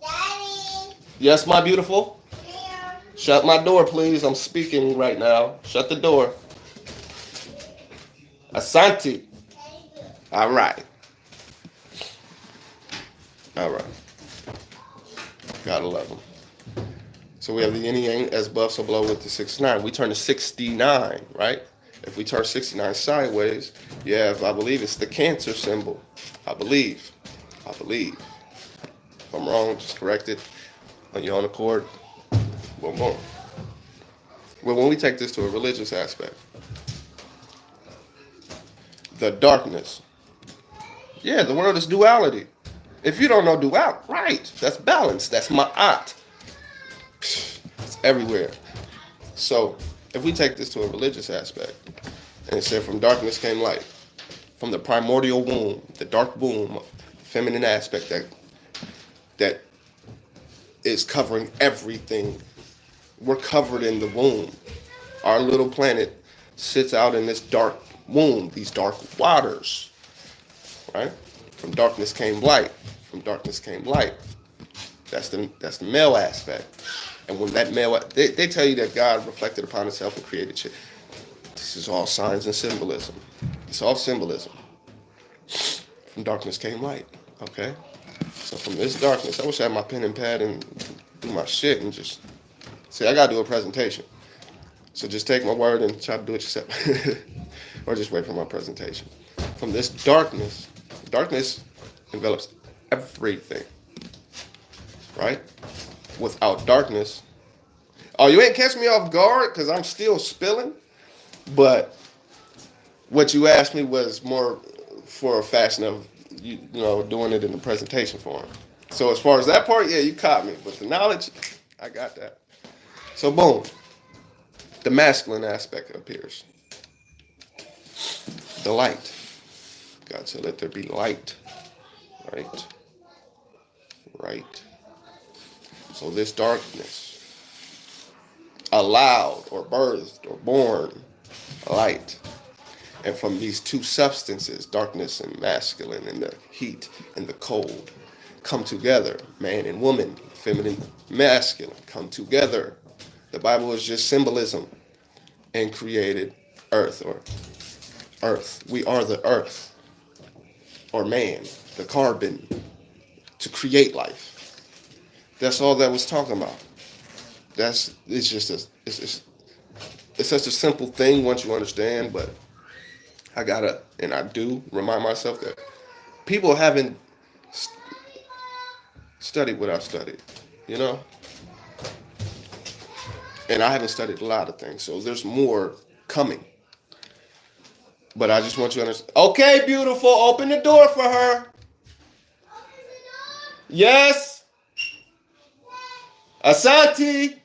Daddy. Yes, my beautiful? Yeah. Shut my door, please. I'm speaking right now. Shut the door. Asante. All right. All right. Gotta love them. So we have the yin and yang as above, so below with the 69. We turn to 69, right? If we turn 69 sideways, you have, I believe it's the Cancer symbol. I believe. If I'm wrong, just correct it on your own accord. Boom, boom. Well, when we take this to a religious aspect, the darkness. Yeah, the world is duality. If you don't know duality, right, that's balance. That's ma'at. It's everywhere. So if we take this to a religious aspect, and it said from darkness came light, from the primordial womb, the dark womb, feminine aspect that is covering everything. We're covered in the womb. Our little planet sits out in this dark womb, these dark waters, right? From darkness came light. From darkness came light. That's the male aspect. And when that male, they tell you that God reflected upon himself and created shit. This is all signs and symbolism. It's all symbolism. From darkness came light. Okay? So from this darkness, I wish I had my pen and pad and do my shit and just, see, I gotta do a presentation. So just take my word and try to do it yourself. Or just wait for my presentation. From this darkness envelops everything. Right? Without darkness. Oh, you ain't catch me off guard because I'm still spilling. But what you asked me was more for a fashion of you know doing it in the presentation form. So as far as that part, yeah, you caught me. But the knowledge, I got that. So boom, the masculine aspect appears. The light. God said, "Let there be light." Right. Right. So this darkness allowed or birthed or born light. And from these two substances, darkness and masculine, and the heat and the cold, come together. Man and woman, feminine, masculine, come together. The Bible is just symbolism, and created earth, or earth. We are the earth, or man, the carbon, to create life. That's all that was talking about. It's such a simple thing once you understand, but I gotta, and I do remind myself that people haven't studied what I've studied, you know? And I haven't studied a lot of things, so there's more coming. But I just want you to understand. Okay, beautiful, open the door for her. Yes? Asante?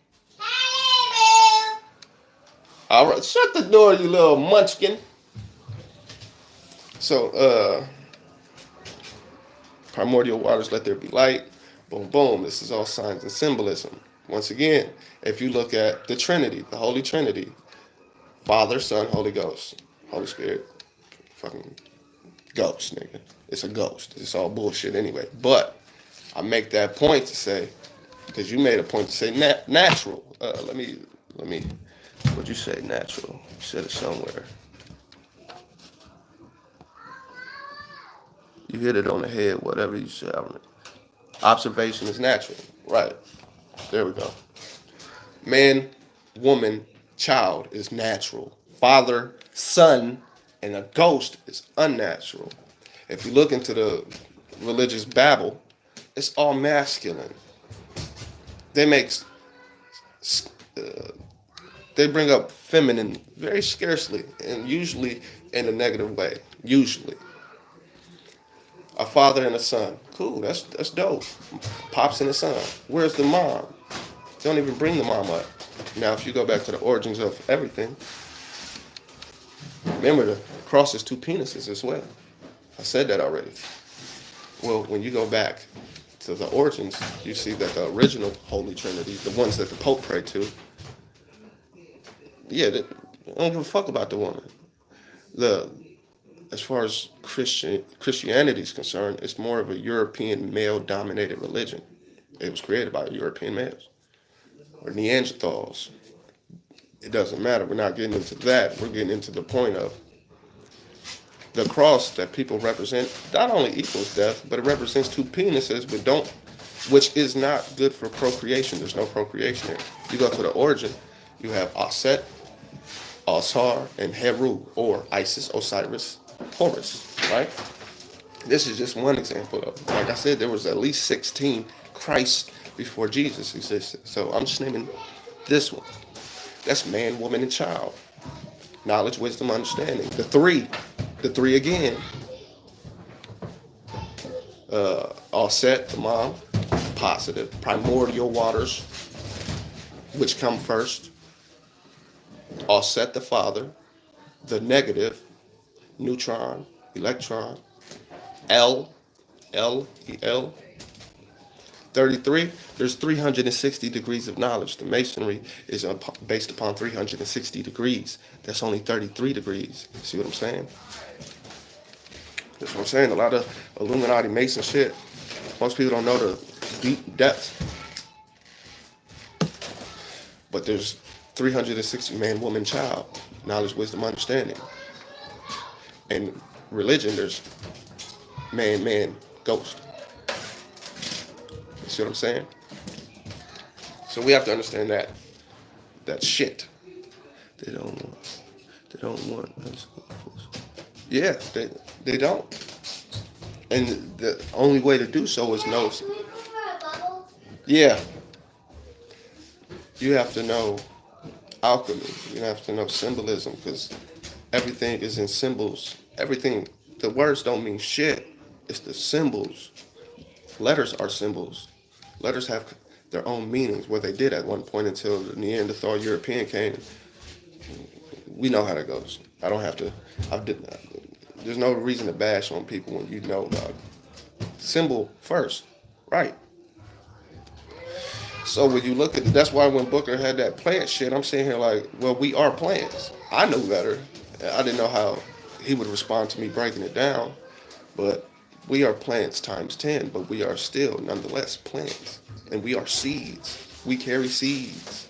All right, shut the door, you little munchkin. So, primordial waters, let there be light. Boom, boom. This is all signs and symbolism. Once again, if you look at the Trinity, the Holy Trinity, Father, Son, Holy Ghost, Holy Spirit, fucking ghost, nigga. It's a ghost. It's all bullshit anyway. But I make that point to say because you made a point to say natural. Let me. What'd you say? Natural. You said it somewhere. You hit it on the head. Whatever you said. Observation is natural. Right. There we go. Man, woman, child is natural. Father, son, and a ghost is unnatural. If you look into the religious babble, it's all masculine. They make uh, they bring up feminine very scarcely and usually in a negative way. Usually, a father and a son, cool. That's dope. Pops and a son. Where's the mom? They don't even bring the mom up. Now, if you go back to the origins of everything, remember the cross is two penises as well. I said that already. Well, when you go back to the origins, you see that the original Holy Trinity, the ones that the Pope prayed to, yeah, they don't give a fuck about the woman. The As far as Christianity is concerned, it's more of a European male-dominated religion. It was created by European males or Neanderthals. It doesn't matter. We're not getting into that. We're getting into the point of the cross that people represent not only equals death, but it represents two penises, but don't, which is not good for procreation. There's no procreation here. You go to the origin, you have Aset, Asar, and Heru, or Isis, Osiris, Horus, right? This is just one example of, like I said, there was at least 16 Christ before Jesus existed. So I'm just naming this one. That's man, woman, and child. Knowledge, wisdom, understanding. The three again. All set, the mom, positive. Primordial waters, which come first. All set, the father. The negative, neutron, electron. L, L. 33, there's 360 degrees of knowledge. The masonry is based upon 360 degrees. That's only 33 degrees. See what I'm saying? That's what I'm saying. A lot of Illuminati Mason shit. Most people don't know the deep depths. But there's 360 man, woman, child. Knowledge, wisdom, understanding. And religion, there's man, ghost. You see what I'm saying? So we have to understand that shit. They don't want. They don't want us. Yeah, they don't. And the only way to do so is know. Yeah, you have to know alchemy. You have to know symbolism because everything is in symbols. Everything. The words don't mean shit. It's the symbols. Letters are symbols. Letters have their own meanings. What they did at one point until the Neanderthal European came. We know how that goes. I don't have to. There's no reason to bash on people when you know the symbol first, right? So when you look at that's why when Booker had that plant shit, I'm sitting here like, well, we are plants. I knew better. I didn't know how he would respond to me breaking it down, but we are plants times 10, but we are still nonetheless plants. And we are seeds. We carry seeds.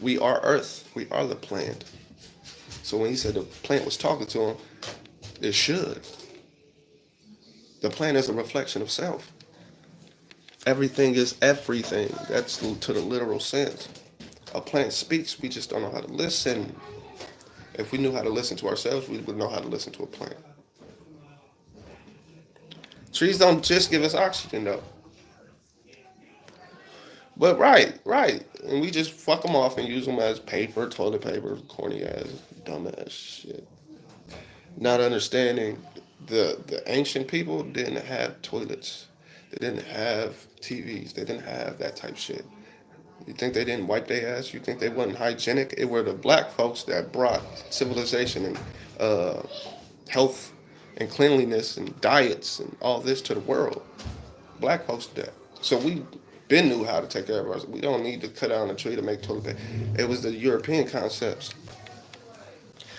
We are earth. We are the plant. So when he said the plant was talking to him, it should. The plant is a reflection of self. Everything is everything. That's to the literal sense. A plant speaks, we just don't know how to listen. If we knew how to listen to ourselves, we would know how to listen to a plant. Trees don't just give us oxygen though. But right. And we just fuck them off and use them as paper, toilet paper, corny ass, dumbass shit. Not understanding the ancient people didn't have toilets. They didn't have TVs. They didn't have that type shit. You think they didn't wipe their ass? You think they wasn't hygienic? It were the black folks that brought civilization and health and cleanliness and diets and all this to the world. Black folks did that. So we been knew how to take care of ourselves. We don't need to cut down a tree to make toilet paper. It was the European concepts.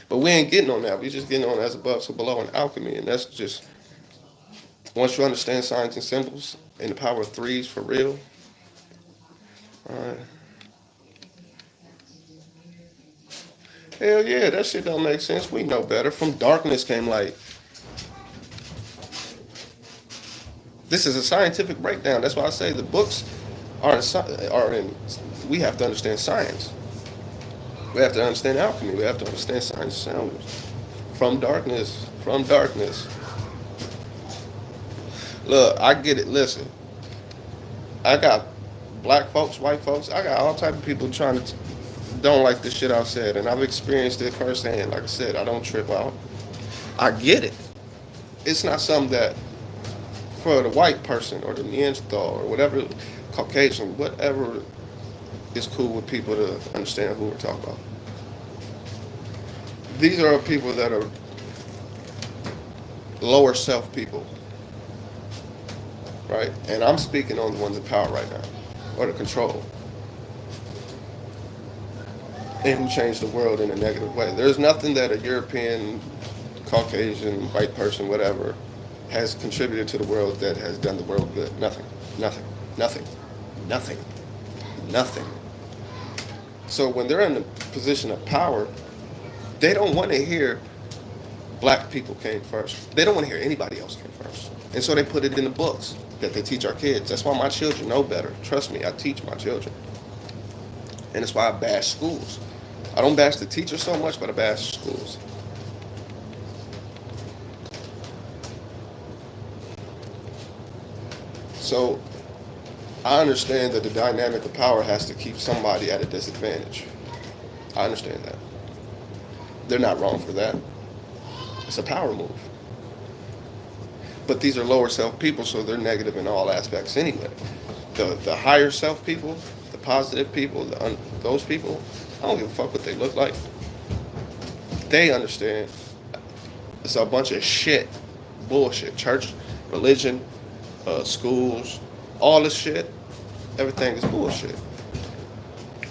But we ain't getting on that. We just getting on as above, so below in alchemy. And that's just, once you understand signs and symbols and the power of threes for real, All right. Hell yeah, that shit don't make sense. We know better. From darkness came light. This is a scientific breakdown. That's why I say the books are in. We have to understand science. We have to understand alchemy. We have to understand science sounds. From darkness. From darkness. Look, I get it. Listen, I got black folks, white folks. I got all type of people trying to don't like the shit I said, and I've experienced it firsthand. Like I said, I don't trip out. I get it. It's not something that for the white person or the Neanderthal or whatever, Caucasian, whatever is cool with people to understand who we're talking about. These are people that are lower self people, right? And I'm speaking on the ones in power right now, or the control, and who changed the world in a negative way. There's nothing that a European, Caucasian, white person, whatever, has contributed to the world that has done the world good. Nothing. Nothing. Nothing. Nothing. Nothing. So when they're in a position of power, they don't want to hear black people came first. They don't want to hear anybody else came first. And so they put it in the books that they teach our kids. That's why my children know better. Trust me, I teach my children. And that's why I bash schools. I don't bash the teachers so much, but I bash schools. So I understand that the dynamic of power has to keep somebody at a disadvantage. I understand that. They're not wrong for that. It's a power move. But these are lower self people, so they're negative in all aspects anyway. The higher self people, the positive people, those people, I don't give a fuck what they look like. They understand it's a bunch of shit, bullshit. Church, religion, schools, all this shit, everything is bullshit.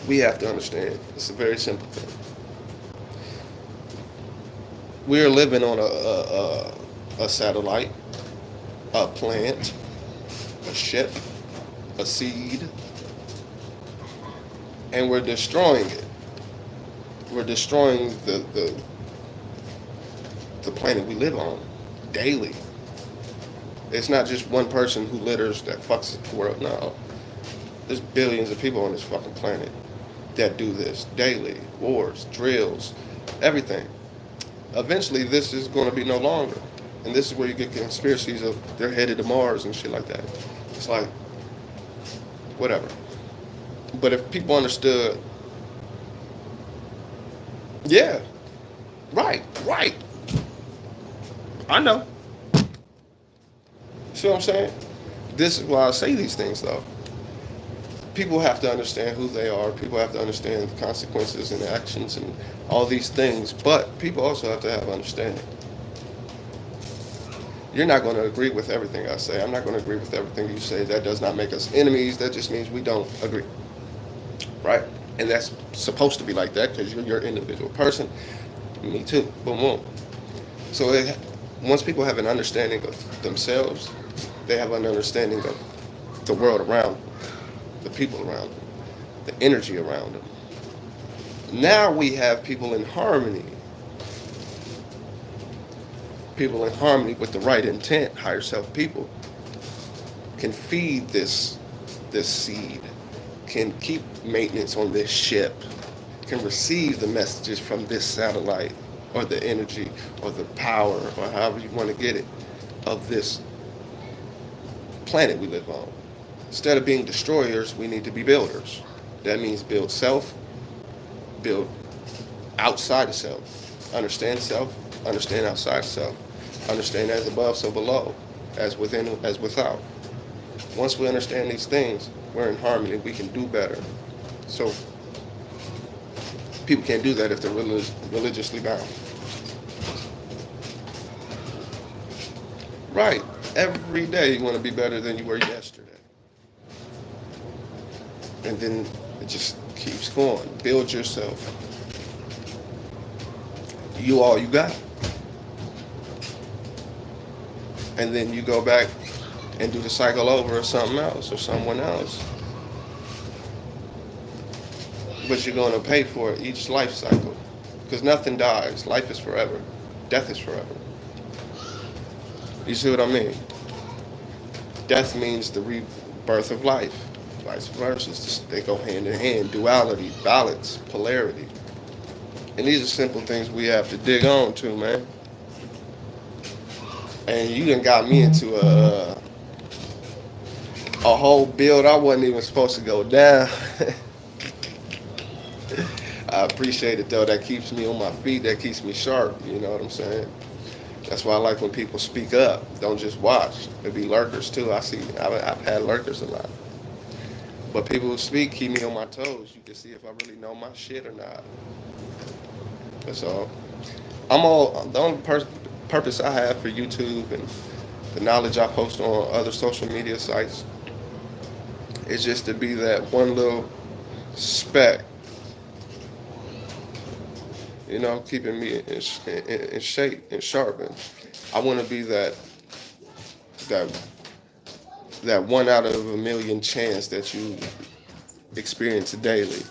We have to understand it's a very simple thing. We're living on a satellite, a plant, a ship, a seed, and we're destroying it. We're destroying the planet we live on daily. It's not just one person who litters that fucks the world. No, there's billions of people on this fucking planet that do this daily. Wars, drills, everything. Eventually, this is going to be no longer. And this is where you get conspiracies of they're headed to Mars and shit like that. It's like, whatever. But if people understood, yeah, right, right. I know. See what I'm saying? This is why I say these things, though. People have to understand who they are. People have to understand the consequences and actions and all these things. But people also have to have understanding. You're not going to agree with everything I say. I'm not going to agree with everything you say. That does not make us enemies. That just means we don't agree. Right? And that's supposed to be like that because you're your individual person. Me too. Boom, boom. So once people have an understanding of themselves, they have an understanding of the world around them, the people around them, the energy around them. Now we have people in harmony. People in harmony with the right intent, higher self people, can feed this seed, can keep maintenance on this ship, can receive the messages from this satellite or the energy or the power or however you want to get it of this planet we live on. Instead of being destroyers, we need to be builders. That means build self, build outside of self, understand outside of self, understand as above, so below, as within, as without. Once we understand these things, we're in harmony. We can do better. So people can't do that if they're religiously bound. Right. Every day you want to be better than you were yesterday. And then it just keeps going. Build yourself. You all you got. And then you go back and do the cycle over or something else or someone else. but you're going to pay for it each life cycle. Because nothing dies. Life is forever. Death is forever. You see what I mean? Death means the rebirth of life. Vice versa. They go hand in hand. Duality, balance, polarity. And these are simple things we have to dig on to, man. And you done got me into a whole build I wasn't even supposed to go down. I appreciate it though. That keeps me on my feet. That keeps me sharp. You know what I'm saying? That's why I like when people speak up. Don't just watch. There be lurkers too. I've had lurkers a lot. But people who speak keep me on my toes. You can see if I really know my shit or not. That's all. The only purpose I have for YouTube and the knowledge I post on other social media sites is just to be that one little speck, keeping me in shape and sharp. And I want to be that that one out of a million chance that you experience daily.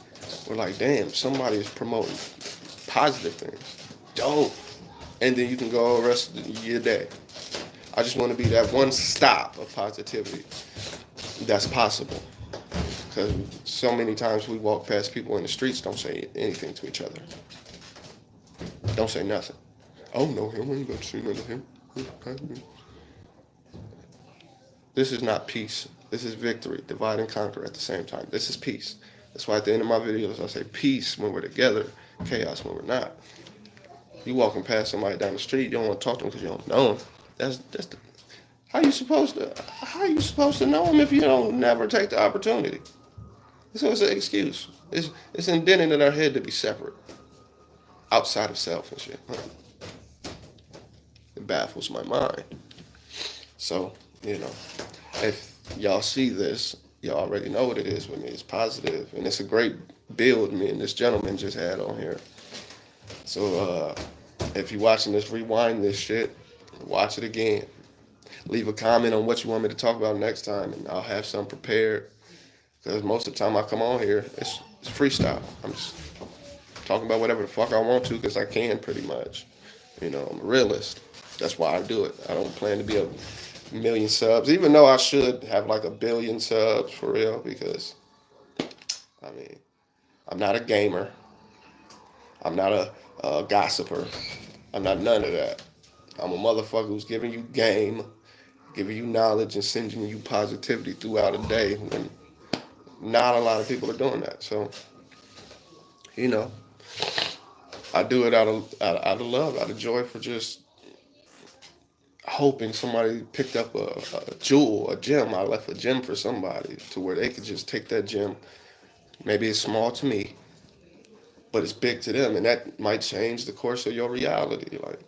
We're like, damn, somebody is promoting positive things. Dope. And then you can go the rest of your day. I just want to be that one stop of positivity that's possible. Because so many times we walk past people in the streets, don't say anything to each other. Don't say nothing. Oh, no, him. We ain't got to say nothing to him. This is not peace. This is victory. Divide and conquer at the same time. This is peace. That's why at the end of my videos, I say peace when we're together, chaos when we're not. You walking past somebody down the street, you don't want to talk to them because you don't know them. How you supposed to know them if you don't never take the opportunity? So it's an excuse. It's indented in our head to be separate, outside of self and shit. It baffles my mind. So, if y'all see this, y'all already know what it is with me. It's positive, and it's a great build me and this gentleman just had on here. So, if you're watching this, rewind this shit, watch it again. Leave a comment on what you want me to talk about next time, and I'll have some prepared. Because most of the time I come on here, it's freestyle. I'm just talking about whatever the fuck I want to because I can pretty much. I'm a realist. That's why I do it. I don't plan to be a million subs, even though I should have like a billion subs for real because, I'm not a gamer. I'm not a gossiper. I'm not none of that. I'm a motherfucker who's giving you game, giving you knowledge, and sending you positivity throughout a day when not a lot of people are doing that. So, I do it out of love, out of joy for just hoping somebody picked up a jewel, a gem. I left a gem for somebody to where they could just take that gem. Maybe it's small to me, but it's big to them, and that might change the course of your reality. Like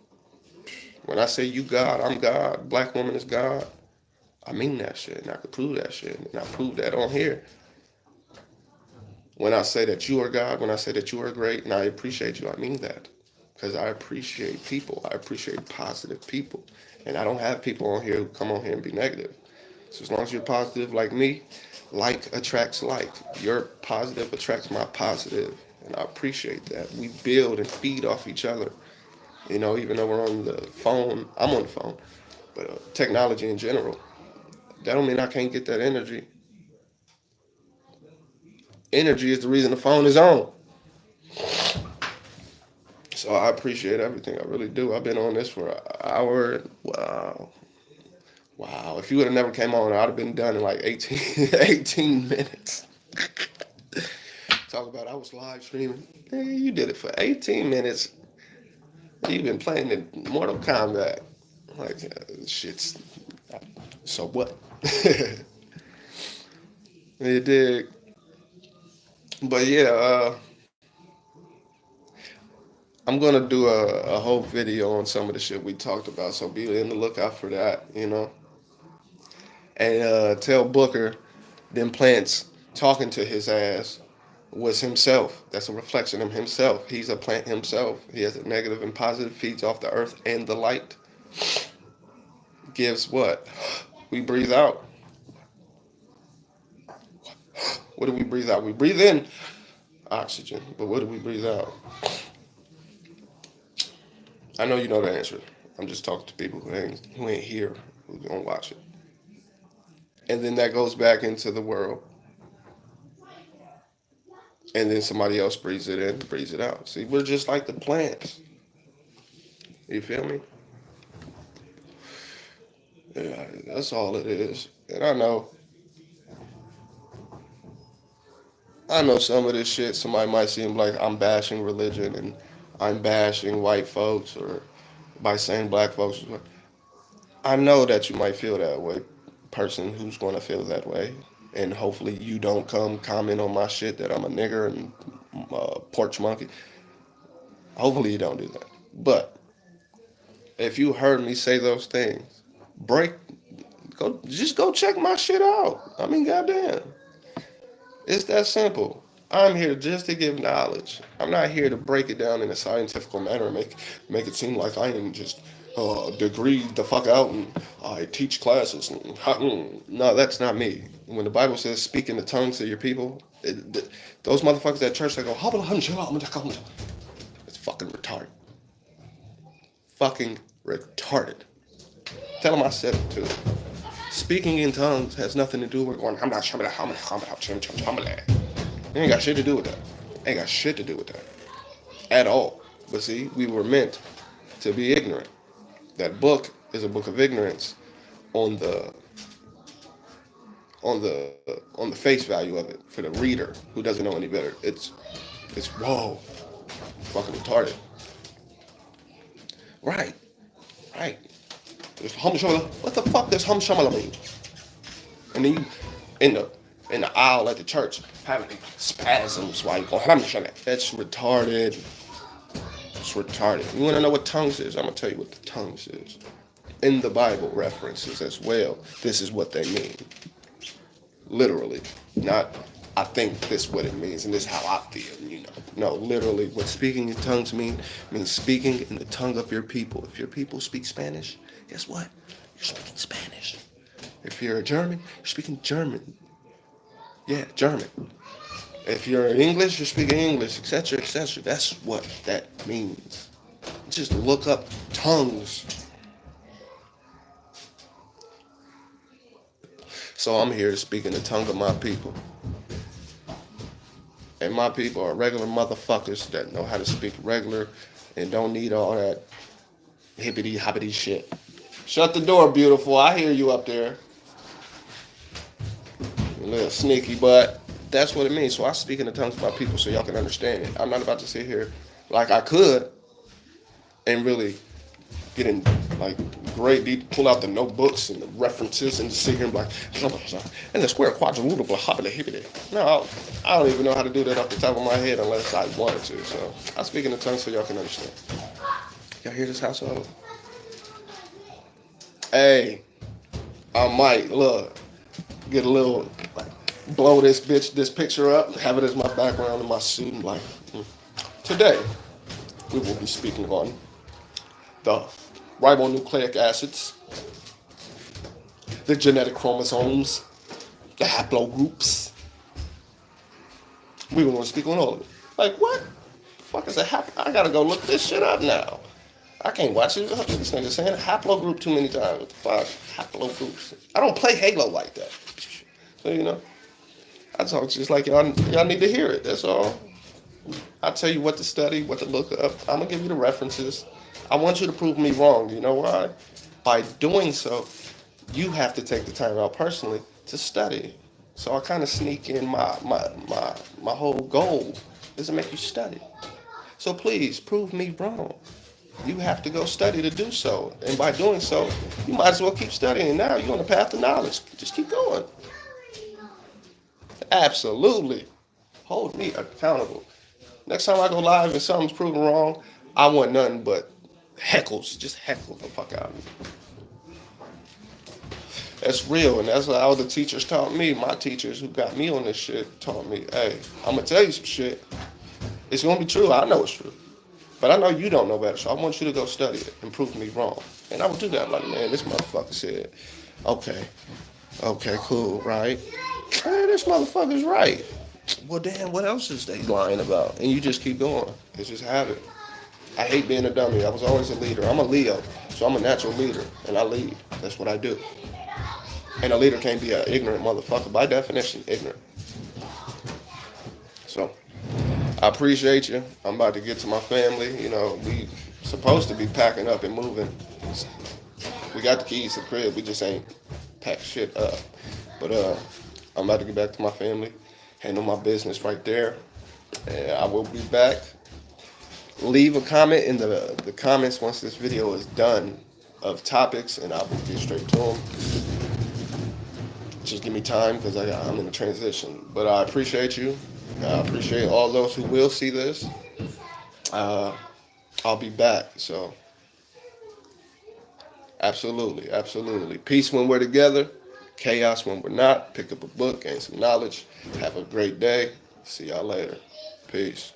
when I say you God, I'm God. Black woman is God. I mean that shit, and I can prove that shit, and I prove that on here. When I say that you are God, when I say that you are great, and I appreciate you, I mean that. Because I appreciate people. I appreciate positive people. And I don't have people on here who come on here and be negative. So as long as you're positive like me, like attracts like. Your positive attracts my positive. And I appreciate that. We build and feed off each other. Even though we're on the phone, I'm on the phone. But technology in general, that don't mean I can't get that energy. Energy is the reason the phone is on. So I appreciate everything. I really do. I've been on this for an hour. Wow. Wow. If you would have never came on, I'd have been done in like 18 minutes. Talk about I was live streaming. Hey, you did it for 18 minutes. You've been playing the Mortal Kombat. Like, shit's. So what? You dig? But yeah, I'm gonna do a whole video on some of the shit we talked about, so be in the lookout for that. And tell Booker, them plants talking to his ass was himself. That's a reflection of himself. He's a plant himself. He has a negative and positive, feeds off the earth and the light. Gives what? We breathe out. What do we breathe out? We breathe in Oxygen. But what do we breathe out? I know you know the answer. I'm just talking to people who ain't here, who don't watch it. And then that goes back into the world. And then somebody else breathes it in, breathes it out. See, we're just like the plants. You feel me? Yeah, that's all it is. And I know some of this shit. Somebody might seem like I'm bashing religion and I'm bashing white folks or by saying black folks. I know that you might feel that way, person who's going to feel that way. And hopefully you don't come comment on my shit that I'm a nigger and porch monkey. Hopefully you don't do that. But if you heard me say those things, break, go check my shit out. I mean, goddamn. It's that simple. I'm here just to give knowledge. I'm not here to break it down in a scientific manner and make it seem like I am just degree the fuck out and I teach classes. No, that's not me. When the Bible says speak in the tongues of your people, those motherfuckers at church that go, it's fucking retarded. Fucking retarded. Tell them I said it too. Speaking in tongues has nothing to do with going. It ain't got shit to do with that. Ain't got shit to do with that at all. But see, we were meant to be ignorant. That book is a book of ignorance on the face value of it for the reader who doesn't know any better. It's whoa, fucking retarded. Right, right. What the fuck does hum shamala mean? And then you in the aisle at the church having spasms while you go hum shamala. That's retarded. It's retarded. You want to know what tongues is? I'm gonna tell you what the tongues is. In the Bible references as well. This is what they mean. Literally, not. I think this is what it means, and this is how I feel. No, literally, what speaking in tongues means speaking in the tongue of your people. If your people speak Spanish, guess what? You're speaking Spanish. If you're a German, you're speaking German. Yeah, German. If you're in English, you're speaking English, etc., etc. That's what that means. Just look up tongues. So I'm here to speak in the tongue of my people. And my people are regular motherfuckers that know how to speak regular and don't need all that hippity hoppity shit. Shut the door, beautiful. I hear you up there. You little sneaky butt. That's what it means. So I speak in the tongues of my people so y'all can understand it. I'm not about to sit here like I could and really get in like great deep, pull out the notebooks and the references and sit here and be like, and the square quadrant, hoppity hippity. No, I don't even know how to do that off the top of my head unless I wanted to. So I speak in the tongue so y'all can understand. Y'all hear this household? Hey, I might look, get a little like blow this picture up, have it as my background in my suit, and like, today we will be speaking on the ribonucleic acids, the genetic chromosomes, the haplogroups. We were going to speak on all of it. Like, what? The fuck is a I gotta go look this shit up now. I can't watch it. This nigga saying haplogroup too many times. What the fuck? Haplogroups. I don't play Halo like that. So, I talk just like y'all need to hear it. That's all. I tell you what to study, what to look up. I'm going to give you the references. I want you to prove me wrong. You know why? By doing so, you have to take the time out personally to study. So I kind of sneak in my whole goal is to make you study. So please prove me wrong. You have to go study to do so. And by doing so, you might as well keep studying. Now you're on the path to knowledge. Just keep going. Absolutely. Hold me accountable. Next time I go live and something's proven wrong, I want nothing but heckles. Just heckle the fuck out of me. That's real, and that's what all the teachers taught me. My teachers who got me on this shit taught me, hey, I'm going to tell you some shit. It's going to be true. I know it's true. But I know you don't know better, so I want you to go study it and prove me wrong. And I would do that. Like, man, this motherfucker said, okay, cool, right? Hey, this motherfucker's right. well, damn, what else is they lying about? And you just keep going. It's just habit. I hate being a dummy. I was always a leader. I'm a Leo, so I'm a natural leader, and I lead. That's what I do. And a leader can't be an ignorant motherfucker. By definition, ignorant. So I appreciate you. I'm about to get to my family. You know, we supposed to be packing up and moving. We got the keys to the crib. We just ain't packed shit up. But I'm about to get back to my family, handle my business right there, and I will be back. Leave a comment in the comments once this video is done of topics, and I will get straight to them. Just give me time because I'm in a transition. But I appreciate you. I appreciate all those who will see this. Uh, I'll be back. So, absolutely, absolutely. Peace when we're together, chaos when we're not. Pick up a book, gain some knowledge. Have a great day. See y'all later. Peace.